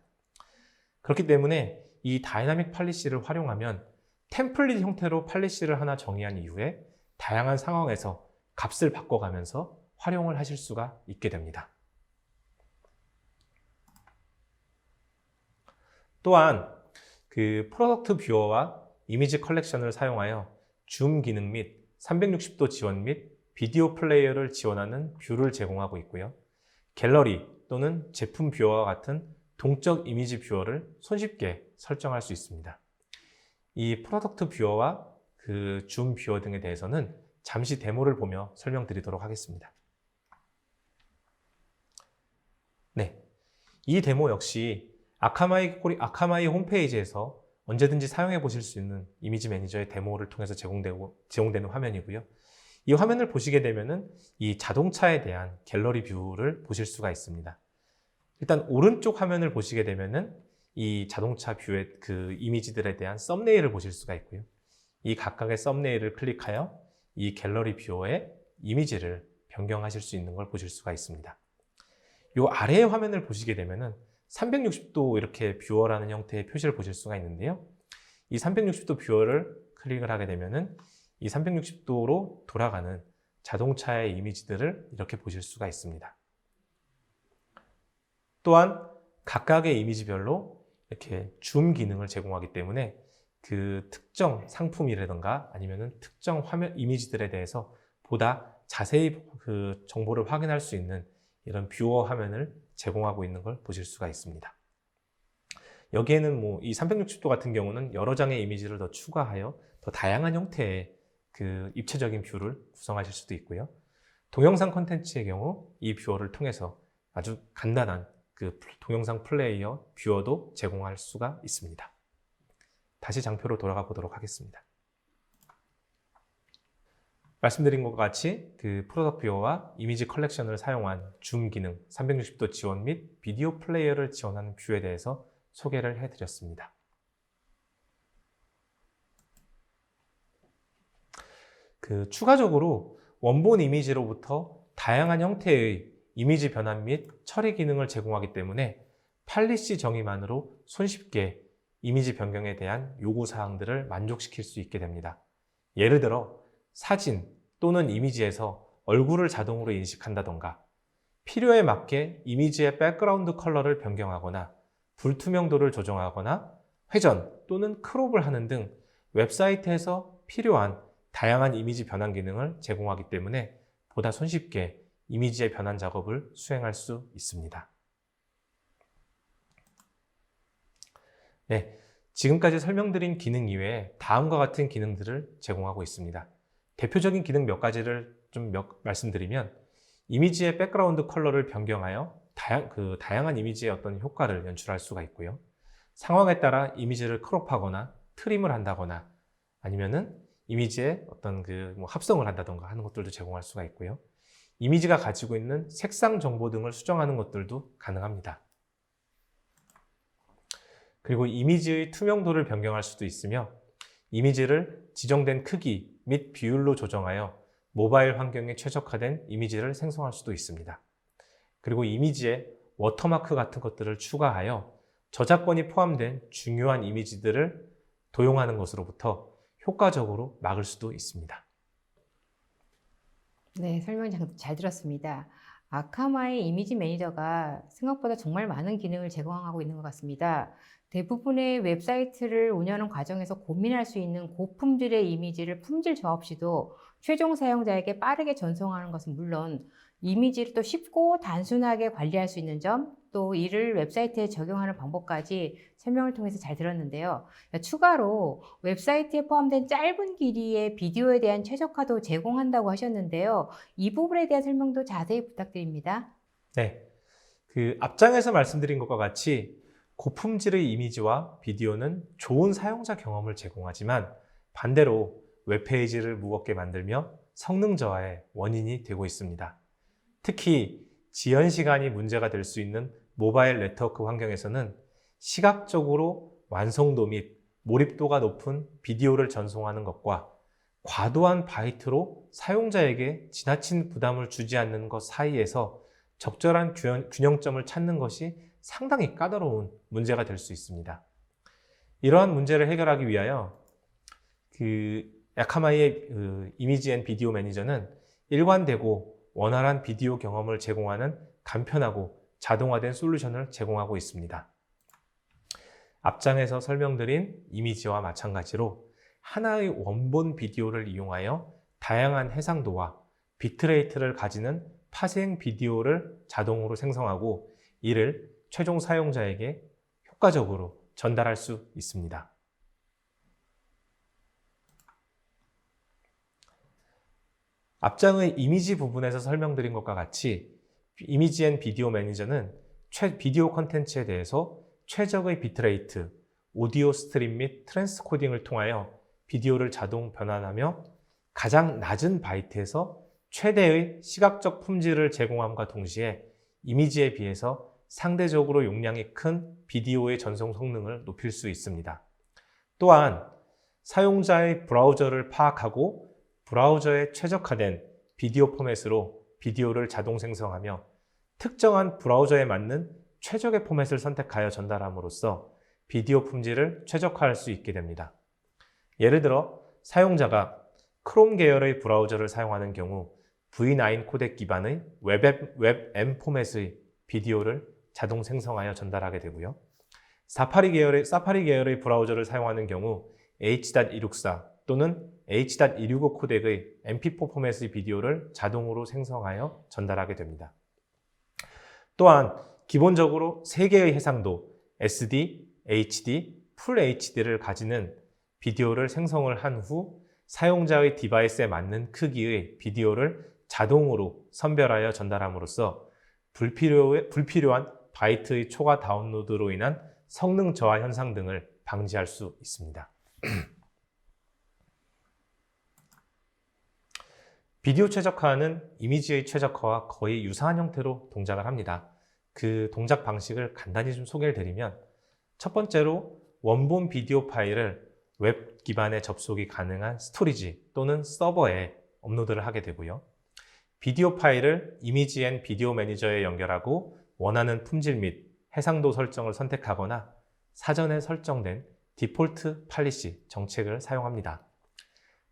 그렇기 때문에 이 다이나믹 팔리시를 활용하면 템플릿 형태로 팔리시를 하나 정의한 이후에 다양한 상황에서 값을 바꿔가면서 활용을 하실 수가 있게 됩니다. 또한 그 프로덕트 뷰어와 이미지 컬렉션을 사용하여 줌 기능 및 360도 지원 및 비디오 플레이어를 지원하는 뷰를 제공하고 있고요. 갤러리 또는 제품 뷰어와 같은 동적 이미지 뷰어를 손쉽게 설정할 수 있습니다. 이 프로덕트 뷰어와 그 줌 뷰어 등에 대해서는 잠시 데모를 보며 설명드리도록 하겠습니다. 네, 이 데모 역시 아카마이 홈페이지에서 언제든지 사용해 보실 수 있는 이미지 매니저의 데모를 통해서 제공되는 화면이고요. 이 화면을 보시게 되면은 이 자동차에 대한 갤러리 뷰를 보실 수가 있습니다. 일단 오른쪽 화면을 보시게 되면은 이 자동차 뷰의 그 이미지들에 대한 썸네일을 보실 수가 있고요. 이 각각의 썸네일을 클릭하여 이 갤러리 뷰어의 이미지를 변경하실 수 있는 걸 보실 수가 있습니다. 이 아래의 화면을 보시게 되면은 360도 이렇게 뷰어라는 형태의 표시를 보실 수가 있는데요. 이 360도 뷰어를 클릭을 하게 되면은 이 360도로 돌아가는 자동차의 이미지들을 이렇게 보실 수가 있습니다. 또한 각각의 이미지별로 이렇게 줌 기능을 제공하기 때문에 그 특정 상품이라든가 아니면은 특정 화면 이미지들에 대해서 보다 자세히 그 정보를 확인할 수 있는 이런 뷰어 화면을 제공하고 있는 걸 보실 수가 있습니다. 여기에는 뭐 이 360도 같은 경우는 여러 장의 이미지를 더 추가하여 더 다양한 형태의 그 입체적인 뷰를 구성하실 수도 있고요. 동영상 콘텐츠의 경우 이 뷰어를 통해서 아주 간단한 그 동영상 플레이어 뷰어도 제공할 수가 있습니다. 다시 장표로 돌아가 보도록 하겠습니다. 말씀드린 것과 같이 그 프로덕트 뷰어와 이미지 컬렉션을 사용한 줌 기능, 360도 지원 및 비디오 플레이어를 지원하는 뷰에 대해서 소개를 해드렸습니다. 추가적으로 원본 이미지로부터 다양한 형태의 이미지 변환 및 처리 기능을 제공하기 때문에 팔리시 정의만으로 손쉽게 이미지 변경에 대한 요구사항들을 만족시킬 수 있게 됩니다. 예를 들어 사진 또는 이미지에서 얼굴을 자동으로 인식한다던가 필요에 맞게 이미지의 백그라운드 컬러를 변경하거나 불투명도를 조정하거나 회전 또는 크롭을 하는 등 웹사이트에서 필요한 다양한 이미지 변환 기능을 제공하기 때문에 보다 손쉽게 이미지의 변환 작업을 수행할 수 있습니다. 네, 지금까지 설명드린 기능 이외에 다음과 같은 기능들을 제공하고 있습니다. 대표적인 기능 몇 가지를 말씀드리면, 이미지의 백그라운드 컬러를 변경하여 다양한 이미지의 어떤 효과를 연출할 수가 있고요. 상황에 따라 이미지를 크롭하거나 트림을 한다거나 아니면은 이미지에 어떤 합성을 한다던가 하는 것들도 제공할 수가 있고요. 이미지가 가지고 있는 색상 정보 등을 수정하는 것들도 가능합니다. 그리고 이미지의 투명도를 변경할 수도 있으며, 이미지를 지정된 크기 및 비율로 조정하여 모바일 환경에 최적화된 이미지를 생성할 수도 있습니다. 그리고 이미지에 워터마크 같은 것들을 추가하여 저작권이 포함된 중요한 이미지들을 도용하는 것으로부터 효과적으로 막을 수도 있습니다. 네, 설명 잘 들었습니다. 아카마이 이미지 매니저가 생각보다 정말 많은 기능을 제공하고 있는 것 같습니다. 대부분의 웹사이트를 운영하는 과정에서 고민할 수 있는 고품질의 이미지를 품질 저 없이도 최종 사용자에게 빠르게 전송하는 것은 물론, 이미지를 또 쉽고 단순하게 관리할 수 있는 점, 또 이를 웹사이트에 적용하는 방법까지 설명을 통해서 잘 들었는데요. 추가로 웹사이트에 포함된 짧은 길이의 비디오에 대한 최적화도 제공한다고 하셨는데요. 이 부분에 대한 설명도 자세히 부탁드립니다. 네, 앞장에서 말씀드린 것과 같이 고품질의 이미지와 비디오는 좋은 사용자 경험을 제공하지만, 반대로 웹페이지를 무겁게 만들며 성능 저하의 원인이 되고 있습니다. 특히 지연 시간이 문제가 될 수 있는 모바일 네트워크 환경에서는 시각적으로 완성도 및 몰입도가 높은 비디오를 전송하는 것과 과도한 바이트로 사용자에게 지나친 부담을 주지 않는 것 사이에서 적절한 균형점을 찾는 것이 상당히 까다로운 문제가 될 수 있습니다. 이러한 문제를 해결하기 위하여 아카마이의 이미지 앤 비디오 매니저는 일관되고 원활한 비디오 경험을 제공하는 간편하고 자동화된 솔루션을 제공하고 있습니다. 앞장에서 설명드린 이미지와 마찬가지로 하나의 원본 비디오를 이용하여 다양한 해상도와 비트레이트를 가지는 파생 비디오를 자동으로 생성하고 이를 최종 사용자에게 효과적으로 전달할 수 있습니다. 앞장의 이미지 부분에서 설명드린 것과 같이 이미지 앤 비디오 매니저는 비디오 컨텐츠에 대해서 최적의 비트레이트, 오디오 스트림 및 트랜스코딩을 통하여 비디오를 자동 변환하며 가장 낮은 바이트에서 최대의 시각적 품질을 제공함과 동시에 이미지에 비해서 상대적으로 용량이 큰 비디오의 전송 성능을 높일 수 있습니다. 또한 사용자의 브라우저를 파악하고 브라우저에 최적화된 비디오 포맷으로 비디오를 자동 생성하며 특정한 브라우저에 맞는 최적의 포맷을 선택하여 전달함으로써 비디오 품질을 최적화할 수 있게 됩니다. 예를 들어 사용자가 크롬 계열의 브라우저를 사용하는 경우 V9 코덱 기반의 웹M 포맷의 비디오를 자동 생성하여 전달하게 되고요. 사파리 계열의 브라우저를 사용하는 경우 H.264 또는 H.265 코덱의 MP4 포맷의 비디오를 자동으로 생성하여 전달하게 됩니다. 또한 기본적으로 3개의 해상도 SD, HD, Full HD를 가지는 비디오를 생성을 한 후 사용자의 디바이스에 맞는 크기의 비디오를 자동으로 선별하여 전달함으로써 불필요한 바이트의 초과 다운로드로 인한 성능 저하 현상 등을 방지할 수 있습니다. 비디오 최적화는 이미지의 최적화와 거의 유사한 형태로 동작을 합니다. 그 동작 방식을 간단히 좀 소개를 드리면, 첫 번째로 원본 비디오 파일을 웹 기반의 접속이 가능한 스토리지 또는 서버에 업로드를 하게 되고요. 비디오 파일을 이미지 앤 비디오 매니저에 연결하고 원하는 품질 및 해상도 설정을 선택하거나 사전에 설정된 디폴트 팔리시 정책을 사용합니다.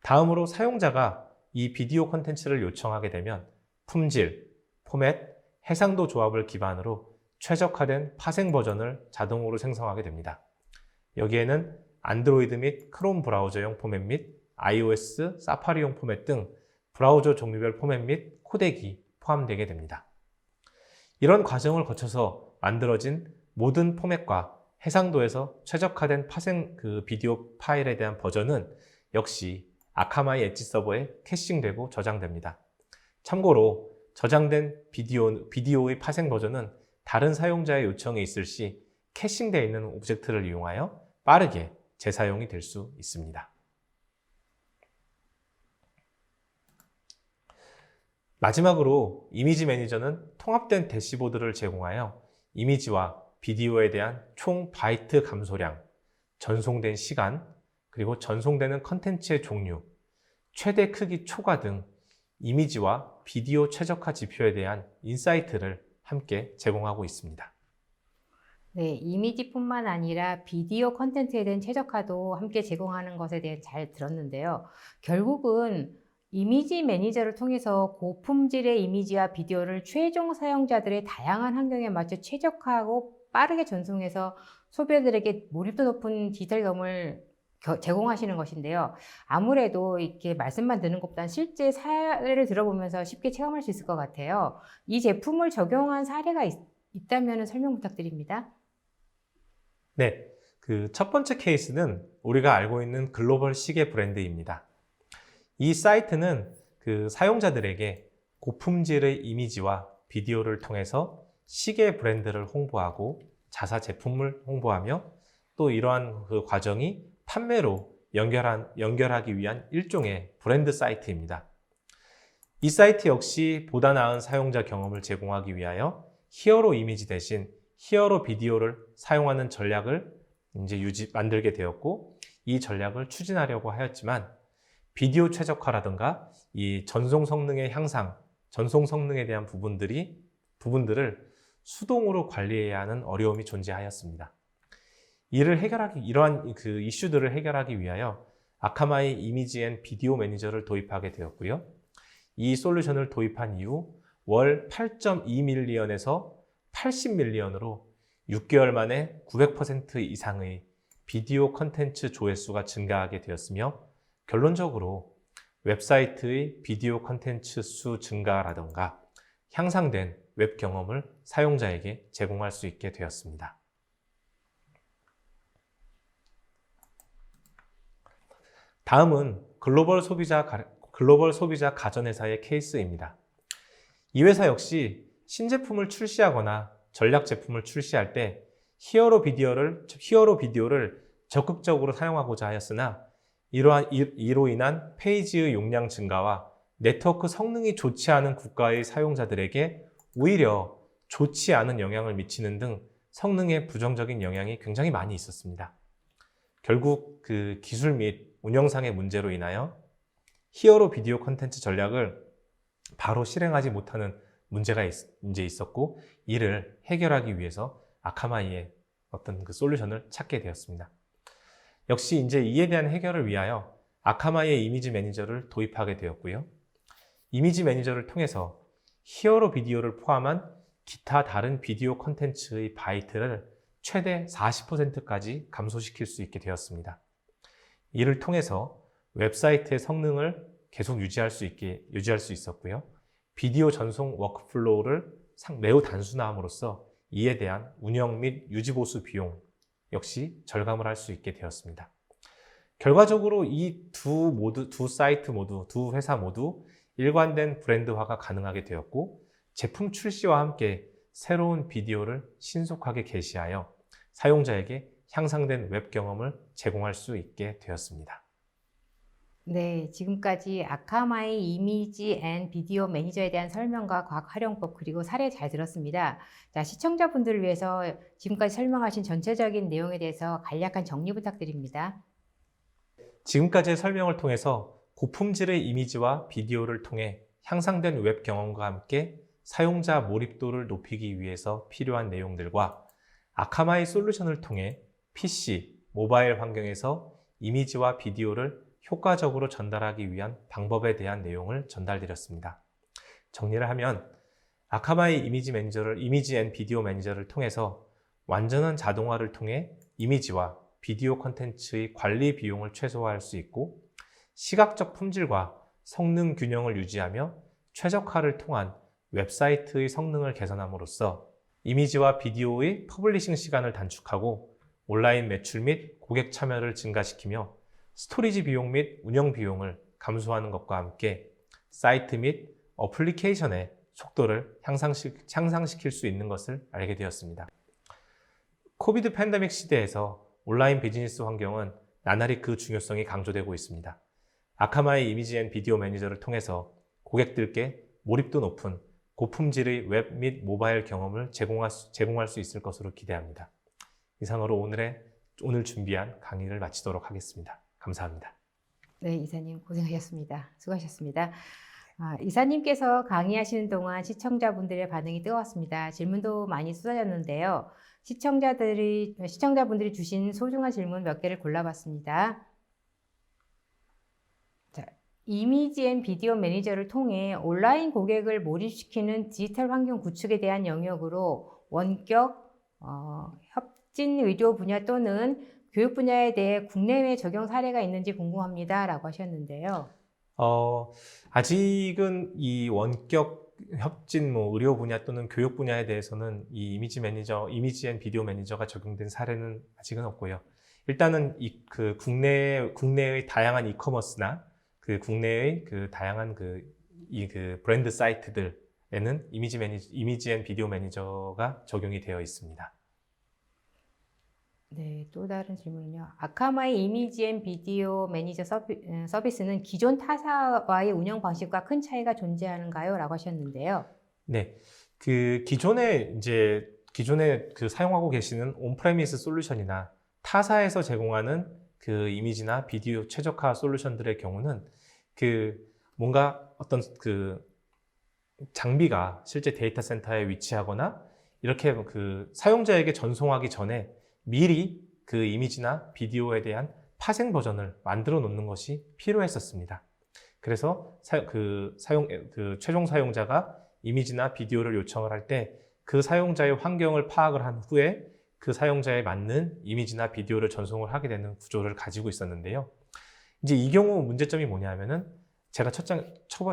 다음으로 사용자가 이 비디오 콘텐츠를 요청하게 되면 품질, 포맷, 해상도 조합을 기반으로 최적화된 파생 버전을 자동으로 생성하게 됩니다. 여기에는 안드로이드 및 크롬 브라우저용 포맷 및 iOS, 사파리용 포맷 등 브라우저 종류별 포맷 및 코덱이 포함되게 됩니다. 이런 과정을 거쳐서 만들어진 모든 포맷과 해상도에서 최적화된 파생 비디오 파일에 대한 버전은 역시 아카마이 엣지 서버에 캐싱되고 저장됩니다. 참고로 저장된 비디오의 파생 버전은 다른 사용자의 요청이 있을 시 캐싱되어 있는 오브젝트를 이용하여 빠르게 재사용이 될 수 있습니다. 마지막으로 이미지 매니저는 통합된 대시보드를 제공하여 이미지와 비디오에 대한 총 바이트 감소량, 전송된 시간, 그리고 전송되는 컨텐츠의 종류, 최대 크기 초과 등 이미지와 비디오 최적화 지표에 대한 인사이트를 함께 제공하고 있습니다. 네, 이미지뿐만 아니라 비디오 컨텐츠에 대한 최적화도 함께 제공하는 것에 대해 잘 들었는데요. 결국은 이미지 매니저를 통해서 고품질의 이미지와 비디오를 최종 사용자들의 다양한 환경에 맞춰 최적화하고 빠르게 전송해서 소비자들에게 몰입도 높은 디지털 경험을 제공하시는 것인데요. 아무래도 이렇게 말씀만 듣는 것보다는 실제 사례를 들어보면서 쉽게 체감할 수 있을 것 같아요. 이 제품을 적용한 사례가 있다면 설명 부탁드립니다. 네, 첫 번째 케이스는 우리가 알고 있는 글로벌 시계 브랜드입니다. 이 사이트는 사용자들에게 고품질의 이미지와 비디오를 통해서 시계 브랜드를 홍보하고 자사 제품을 홍보하며 또 이러한 과정이 판매로 연결하기 위한 일종의 브랜드 사이트입니다. 이 사이트 역시 보다 나은 사용자 경험을 제공하기 위하여 히어로 이미지 대신 히어로 비디오를 사용하는 전략을 만들게 되었고, 이 전략을 추진하려고 하였지만 비디오 최적화라든가 이 전송 성능의 향상, 전송 성능에 대한 부분들을 수동으로 관리해야 하는 어려움이 존재하였습니다. 이러한 이슈들을 해결하기 위하여 아카마이 이미지 앤 비디오 매니저를 도입하게 되었고요. 이 솔루션을 도입한 이후 월 8.2밀리언에서 80밀리언으로 6개월 만에 900% 이상의 비디오 컨텐츠 조회수가 증가하게 되었으며, 결론적으로 웹사이트의 비디오 컨텐츠 수 증가라든가 향상된 웹 경험을 사용자에게 제공할 수 있게 되었습니다. 다음은 글로벌 소비자 가전회사의 케이스입니다. 이 회사 역시 신제품을 출시하거나 전략 제품을 출시할 때 히어로 비디오를 적극적으로 사용하고자 하였으나, 이로 인한 페이지의 용량 증가와 네트워크 성능이 좋지 않은 국가의 사용자들에게 오히려 좋지 않은 영향을 미치는 등 성능에 부정적인 영향이 굉장히 많이 있었습니다. 결국 기술 및 운영상의 문제로 인하여 히어로 비디오 콘텐츠 전략을 바로 실행하지 못하는 문제가 이제 있었고, 이를 해결하기 위해서 아카마이의 어떤 솔루션을 찾게 되었습니다. 역시 이제 이에 대한 해결을 위하여 아카마이의 이미지 매니저를 도입하게 되었고요. 이미지 매니저를 통해서 히어로 비디오를 포함한 기타 다른 비디오 콘텐츠의 바이트를 최대 40%까지 감소시킬 수 있게 되었습니다. 이를 통해서 웹사이트의 성능을 계속 유지할 수 있었고요. 비디오 전송 워크플로우를 매우 단순화함으로써 이에 대한 운영 및 유지보수 비용 역시 절감을 할 수 있게 되었습니다. 결과적으로 이 두 사이트 모두, 두 회사 모두 일관된 브랜드화가 가능하게 되었고, 제품 출시와 함께 새로운 비디오를 신속하게 게시하여 사용자에게 향상된 웹 경험을 제공할 수 있게 되었습니다. 네, 지금까지 아카마이 이미지 앤 비디오 매니저에 대한 설명과 과학 활용법 그리고 사례 잘 들었습니다. 자, 시청자분들을 위해서 지금까지 설명하신 전체적인 내용에 대해서 간략한 정리 부탁드립니다. 지금까지의 설명을 통해서 고품질의 이미지와 비디오를 통해 향상된 웹 경험과 함께 사용자 몰입도를 높이기 위해서 필요한 내용들과 아카마이 솔루션을 통해 PC, 모바일 환경에서 이미지와 비디오를 효과적으로 전달하기 위한 방법에 대한 내용을 전달드렸습니다. 정리를 하면 아카마이 이미지 앤 비디오 매니저를 통해서 완전한 자동화를 통해 이미지와 비디오 콘텐츠의 관리 비용을 최소화할 수 있고, 시각적 품질과 성능 균형을 유지하며 최적화를 통한 웹사이트의 성능을 개선함으로써 이미지와 비디오의 퍼블리싱 시간을 단축하고 온라인 매출 및 고객 참여를 증가시키며 스토리지 비용 및 운영 비용을 감소하는 것과 함께 사이트 및 어플리케이션의 속도를 향상시킬 수 있는 것을 알게 되었습니다. 코비드 팬데믹 시대에서 온라인 비즈니스 환경은 나날이 그 중요성이 강조되고 있습니다. 아카마이 이미지 앤 비디오 매니저를 통해서 고객들께 몰입도 높은 고품질의 웹 및 모바일 경험을 제공할 수 있을 것으로 기대합니다. 이상으로 오늘 준비한 강의를 마치도록 하겠습니다. 감사합니다. 네, 이사님 고생하셨습니다. 수고하셨습니다. 이사님께서 강의하시는 동안 시청자분들의 반응이 뜨거웠습니다. 질문도 많이 쏟아졌는데요. 시청자분들이 주신 소중한 질문 몇 개를 골라봤습니다. 자, 이미지 앤 비디오 매니저를 통해 온라인 고객을 몰입시키는 디지털 환경 구축에 대한 영역으로 원격, 협진 의료 분야 또는 교육 분야에 대해 국내외 적용 사례가 있는지 궁금합니다. 라고 하셨는데요. 아직은 이 원격 협진 의료 분야 또는 교육 분야에 대해서는 이 이미지 앤 비디오 매니저가 적용된 사례는 아직은 없고요. 일단은 국내의 다양한 이커머스나 국내의 다양한 브랜드 사이트들에는 이미지 앤 비디오 매니저가 적용이 되어 있습니다. 네, 또 다른 질문은요. 아카마이 이미지 앤 비디오 매니저 서비스는 기존 타사와의 운영 방식과 큰 차이가 존재하는가요? 라고 하셨는데요. 네, 기존에 사용하고 계시는 온프레미스 솔루션이나 타사에서 제공하는 이미지나 비디오 최적화 솔루션들의 경우는 뭔가 어떤 장비가 실제 데이터 센터에 위치하거나 이렇게 사용자에게 전송하기 전에 미리 이미지나 비디오에 대한 파생 버전을 만들어 놓는 것이 필요했었습니다. 그래서 최종 사용자가 이미지나 비디오를 요청을 할 때 그 사용자의 환경을 파악을 한 후에 그 사용자에 맞는 이미지나 비디오를 전송을 하게 되는 구조를 가지고 있었는데요. 이제 이 경우 문제점이 뭐냐면은 제가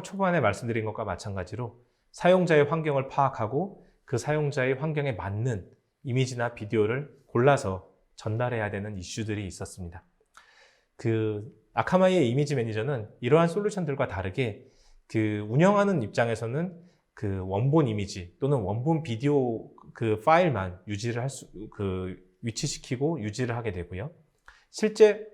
초반에 말씀드린 것과 마찬가지로 사용자의 환경을 파악하고 그 사용자의 환경에 맞는 이미지나 비디오를 골라서 전달해야 되는 이슈들이 있었습니다. 아카마이의 이미지 매니저는 이러한 솔루션들과 다르게 운영하는 입장에서는 원본 이미지 또는 원본 비디오 파일만 위치시키고 유지를 하게 되고요. 실제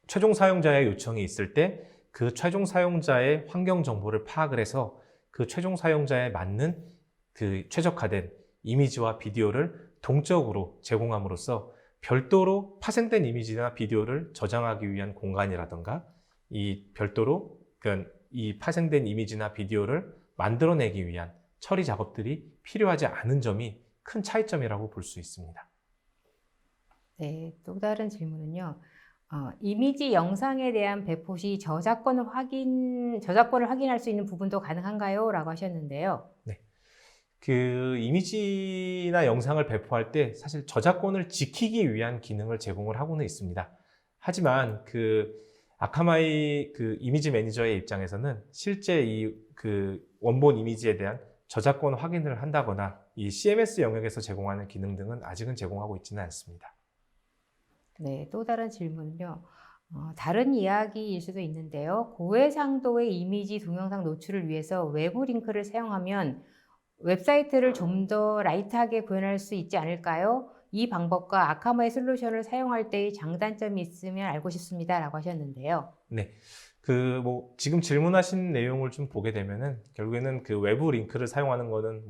최종 사용자의 요청이 있을 때 그 최종 사용자의 환경 정보를 파악을 해서 그 최종 사용자에 맞는 최적화된 이미지와 비디오를 동적으로 제공함으로써 별도로 파생된 이미지나 비디오를 저장하기 위한 공간이라던가 별도로 이 파생된 이미지나 비디오를 만들어내기 위한 처리 작업들이 필요하지 않은 점이 큰 차이점이라고 볼 수 있습니다. 네, 또 다른 질문은요. 이미지 영상에 대한 배포 시 저작권을 확인할 수 있는 부분도 가능한가요? 라고 하셨는데요. 네. 이미지나 영상을 배포할 때 사실 저작권을 지키기 위한 기능을 제공을 하고는 있습니다. 하지만 아카마이 이미지 매니저의 입장에서는 실제 원본 이미지에 대한 저작권 확인을 한다거나 이 CMS 영역에서 제공하는 기능 등은 아직은 제공하고 있지는 않습니다. 네, 또 다른 질문은요. 다른 이야기일 수도 있는데요. 고해상도의 이미지 동영상 노출을 위해서 외부 링크를 사용하면 웹사이트를 좀 더 라이트하게 구현할 수 있지 않을까요? 이 방법과 아카마이 솔루션을 사용할 때의 장단점이 있으면 알고 싶습니다. 라고 하셨는데요. 네. 지금 질문하신 내용을 좀 보게 되면은 결국에는 외부 링크를 사용하는 거는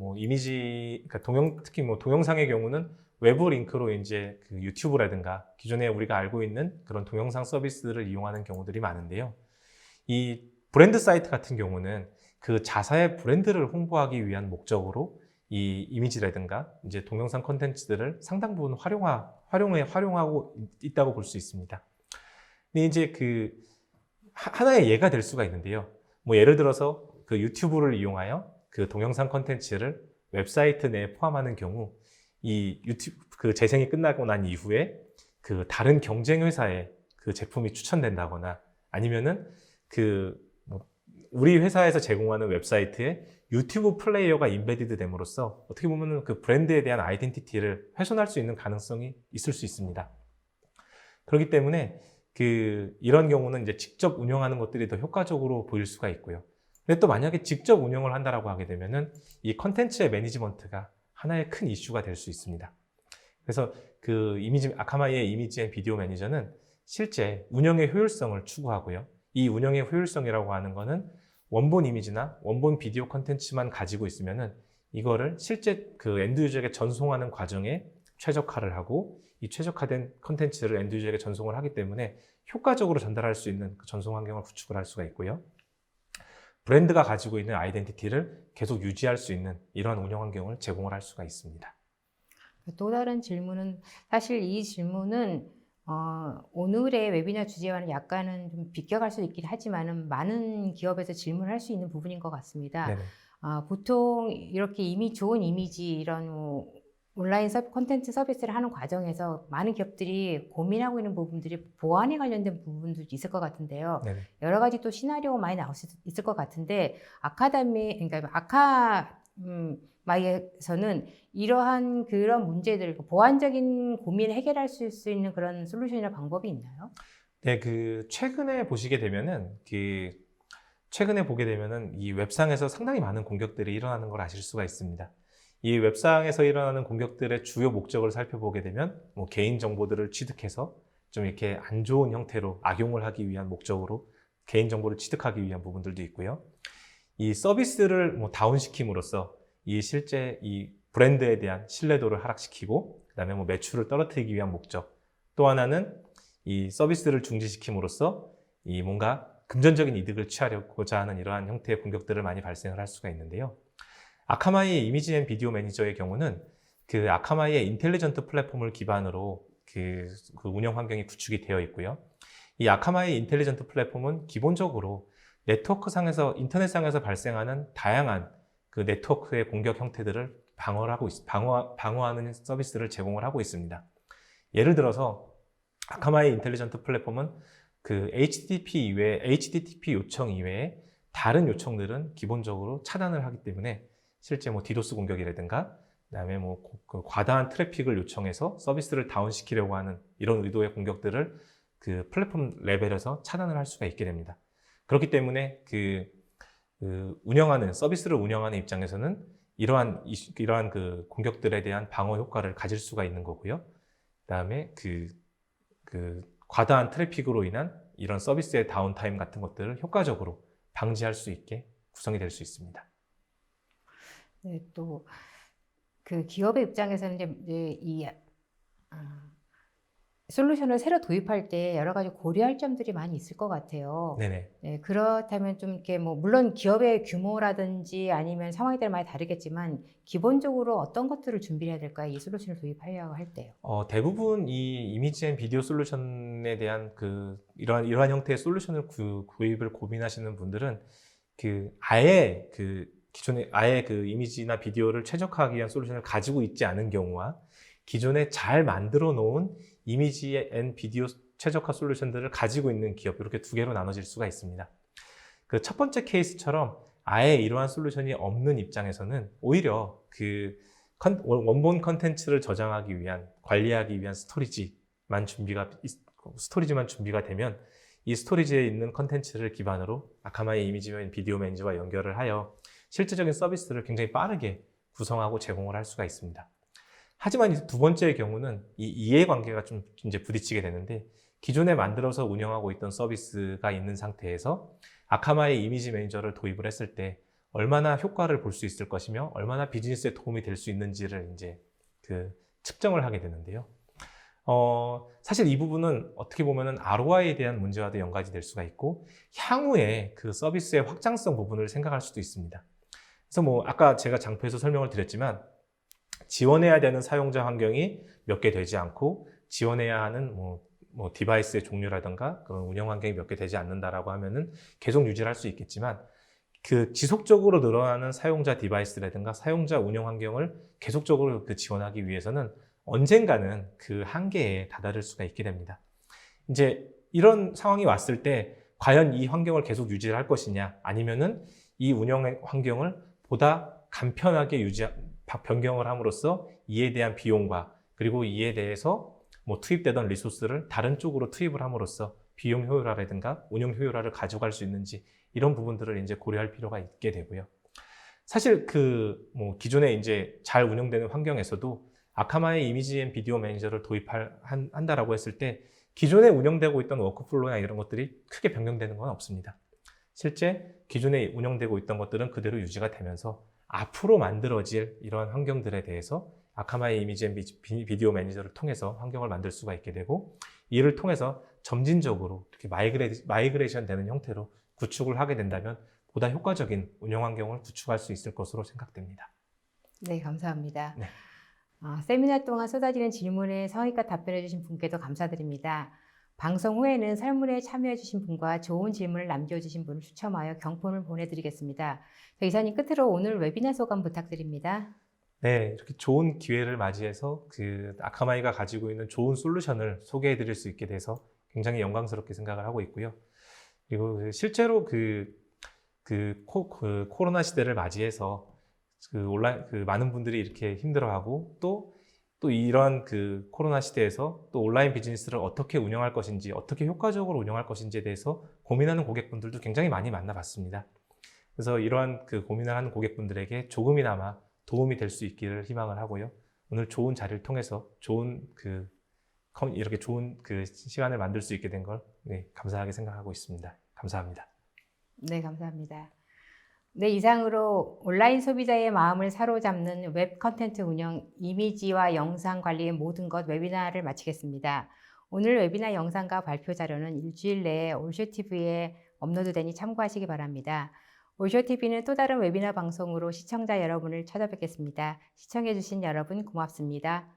특히 동영상의 경우는 외부 링크로 이제 유튜브라든가 기존에 우리가 알고 있는 그런 동영상 서비스를 이용하는 경우들이 많은데요. 이 브랜드 사이트 같은 경우는 자사의 브랜드를 홍보하기 위한 목적으로 이 이미지라든가 이제 동영상 콘텐츠들을 상당 부분 활용하고 있다고 볼 수 있습니다. 근데 이제 하나의 예가 될 수가 있는데요. 예를 들어서 유튜브를 이용하여 동영상 콘텐츠를 웹사이트 내에 포함하는 경우 이 유튜브 재생이 끝나고 난 이후에 다른 경쟁 회사의 제품이 추천된다거나 아니면은 우리 회사에서 제공하는 웹사이트에 유튜브 플레이어가 인베디드 됨으로써 어떻게 보면 그 브랜드에 대한 아이덴티티를 훼손할 수 있는 가능성이 있을 수 있습니다. 그렇기 때문에 이런 경우는 이제 직접 운영하는 것들이 더 효과적으로 보일 수가 있고요. 근데 또 만약에 직접 운영을 한다라고 하게 되면은 이 컨텐츠의 매니지먼트가 하나의 큰 이슈가 될 수 있습니다. 그래서 아카마이의 이미지 앤 비디오 매니저는 실제 운영의 효율성을 추구하고요. 이 운영의 효율성이라고 하는 거는 원본 이미지나 원본 비디오 컨텐츠만 가지고 있으면은 이거를 실제 그 엔드 유저에게 전송하는 과정에 최적화를 하고 이 최적화된 컨텐츠를 엔드 유저에게 전송을 하기 때문에 효과적으로 전달할 수 있는 그 전송 환경을 구축을 할 수가 있고요. 브랜드가 가지고 있는 아이덴티티를 계속 유지할 수 있는 이러한 운영 환경을 제공을 할 수가 있습니다. 또 다른 질문은 사실 이 질문은 오늘의 웨비나 주제와는 약간은 좀 비껴갈 수 있긴 하지만은 많은 기업에서 질문을 할 수 있는 부분인 것 같습니다. 네네. 보통 이렇게 좋은 이미지 이런 온라인 콘텐츠 서비스를 하는 과정에서 많은 기업들이 고민하고 있는 부분들이 보안에 관련된 부분도 있을 것 같은데요. 네네. 여러 가지 또 시나리오가 많이 나올 수 있을 것 같은데 그러니까 아카마이에서는 이러한 그런 문제들, 보안적인 고민을 해결할 수 있는 그런 솔루션이나 방법이 있나요? 네, 최근에 보게 되면은 이 웹상에서 상당히 많은 공격들이 일어나는 걸 아실 수가 있습니다. 이 웹상에서 일어나는 공격들의 주요 목적을 살펴보게 되면 개인 정보들을 취득해서 좀 이렇게 안 좋은 형태로 악용을 하기 위한 목적으로 개인 정보를 취득하기 위한 부분들도 있고요. 이 서비스를 다운시킴으로써 실제 이 브랜드에 대한 신뢰도를 하락시키고 그다음에 매출을 떨어뜨리기 위한 목적. 또 하나는 이 서비스를 중지시킴으로써 뭔가 금전적인 이득을 취하려고자 하는 이러한 형태의 공격들을 많이 발생을 할 수가 있는데요. 아카마이의 이미지 앤 비디오 매니저의 경우는 아카마이의 인텔리전트 플랫폼을 기반으로 운영 환경이 구축이 되어 있고요. 이 아카마이 인텔리전트 플랫폼은 기본적으로 인터넷상에서 발생하는 다양한 네트워크의 공격 형태들을 방어하는 서비스를 제공을 하고 있습니다. 예를 들어서 아카마이 인텔리전트 플랫폼은 HTTP 요청 이외에 다른 요청들은 기본적으로 차단을 하기 때문에 실제 디도스 공격이라든가 그다음에 과다한 트래픽을 요청해서 서비스를 다운시키려고 하는 이런 의도의 공격들을 플랫폼 레벨에서 차단을 할 수가 있게 됩니다. 그렇기 때문에 서비스를 운영하는 입장에서는 이러한 공격들에 대한 방어 효과를 가질 수가 있는 거고요. 그다음에 과다한 트래픽으로 인한 이런 서비스의 다운타임 같은 것들을 효과적으로 방지할 수 있게 구성이 될 수 있습니다. 네, 또 기업의 입장에서는 이제 이 솔루션을 새로 도입할 때 여러 가지 고려할 점들이 많이 있을 것 같아요. 네네. 네, 그렇다면 좀 이렇게 물론 기업의 규모라든지 아니면 상황에 따라 많이 다르겠지만 기본적으로 어떤 것들을 준비해야 될까요? 이 솔루션을 도입하려고 할 때요. 대부분 이 이미지 앤 비디오 솔루션에 대한 이러한 형태의 솔루션을 구입을 고민하시는 분들은 아예 기존에 이미지나 비디오를 최적화하기 위한 솔루션을 가지고 있지 않은 경우와 기존에 잘 만들어 놓은 이미지 앤 비디오 최적화 솔루션들을 가지고 있는 기업, 이렇게 두 개로 나눠질 수가 있습니다. 첫 번째 케이스처럼 아예 이러한 솔루션이 없는 입장에서는 오히려 원본 컨텐츠를 저장하기 위한, 관리하기 위한 스토리지만 준비가 되면 이 스토리지에 있는 컨텐츠를 기반으로 아카마이 이미지 앤 비디오 매니저와 연결을 하여 실질적인 서비스를 굉장히 빠르게 구성하고 제공을 할 수가 있습니다. 하지만 이제 두 번째의 경우는 이 이해관계가 좀 이제 부딪히게 되는데, 기존에 만들어서 운영하고 있던 서비스가 있는 상태에서 아카마이 이미지 매니저를 도입을 했을 때 얼마나 효과를 볼 수 있을 것이며 얼마나 비즈니스에 도움이 될 수 있는지를 이제 측정을 하게 되는데요. 사실 이 부분은 어떻게 보면은 ROI에 대한 문제와도 연관이 될 수가 있고, 향후에 서비스의 확장성 부분을 생각할 수도 있습니다. 그래서 아까 제가 장표에서 설명을 드렸지만, 지원해야 되는 사용자 환경이 몇 개 되지 않고 지원해야 하는 디바이스의 종류라든가 그런 운영 환경이 몇 개 되지 않는다라고 하면은 계속 유지를 할 수 있겠지만, 지속적으로 늘어나는 사용자 디바이스라든가 사용자 운영 환경을 계속적으로 지원하기 위해서는 언젠가는 한계에 다다를 수가 있게 됩니다. 이제 이런 상황이 왔을 때 과연 이 환경을 계속 유지를 할 것이냐, 아니면은 이 운영 환경을 보다 간편하게 변경을 함으로써 이에 대한 비용과 그리고 이에 대해서 뭐 투입되던 리소스를 다른 쪽으로 투입을 함으로써 비용 효율화라든가 운영 효율화를 가져갈 수 있는지 이런 부분들을 이제 고려할 필요가 있게 되고요. 사실 뭐 기존에 이제 잘 운영되는 환경에서도 아카마이 이미지 앤 비디오 매니저를 한다라고 했을 때 기존에 운영되고 있던 워크플로우나 이런 것들이 크게 변경되는 건 없습니다. 실제 기존에 운영되고 있던 것들은 그대로 유지가 되면서 앞으로 만들어질 이러한 환경들에 대해서 아카마이 이미지 앤 비디오 매니저를 통해서 환경을 만들 수가 있게 되고 이를 통해서 점진적으로 이렇게 마이그레이션 되는 형태로 구축을 하게 된다면 보다 효과적인 운영 환경을 구축할 수 있을 것으로 생각됩니다. 네, 감사합니다. 네. 세미나 동안 쏟아지는 질문에 성의껏 답변해 주신 분께도 감사드립니다. 방송 후에는 설문에 참여해 주신 분과 좋은 질문을 남겨주신 분을 추첨하여 경품을 보내드리겠습니다. 이사님 끝으로 오늘 웨비나 소감 부탁드립니다. 네, 이렇게 좋은 기회를 맞이해서 아카마이가 가지고 있는 좋은 솔루션을 소개해 드릴 수 있게 돼서 굉장히 영광스럽게 생각을 하고 있고요. 그리고 실제로 코로나 시대를 맞이해서 많은 분들이 이렇게 힘들어하고 또 이런 코로나 시대에서 또 온라인 비즈니스를 어떻게 운영할 것인지, 어떻게 효과적으로 운영할 것인지에 대해서 고민하는 고객분들도 굉장히 많이 만나봤습니다. 그래서 이러한 고민을 하는 고객분들에게 조금이나마 도움이 될 수 있기를 희망을 하고요. 오늘 좋은 자리를 통해서 이렇게 좋은 시간을 만들 수 있게 된 걸 감사하게 생각하고 있습니다. 감사합니다. 네, 감사합니다. 네, 이상으로 온라인 소비자의 마음을 사로잡는 웹 컨텐츠 운영, 이미지와 영상 관리의 모든 것 웨비나를 마치겠습니다. 오늘 웨비나 영상과 발표 자료는 일주일 내에 올쇼TV에 업로드되니 참고하시기 바랍니다. 올쇼TV는 또 다른 웨비나 방송으로 시청자 여러분을 찾아뵙겠습니다. 시청해주신 여러분 고맙습니다.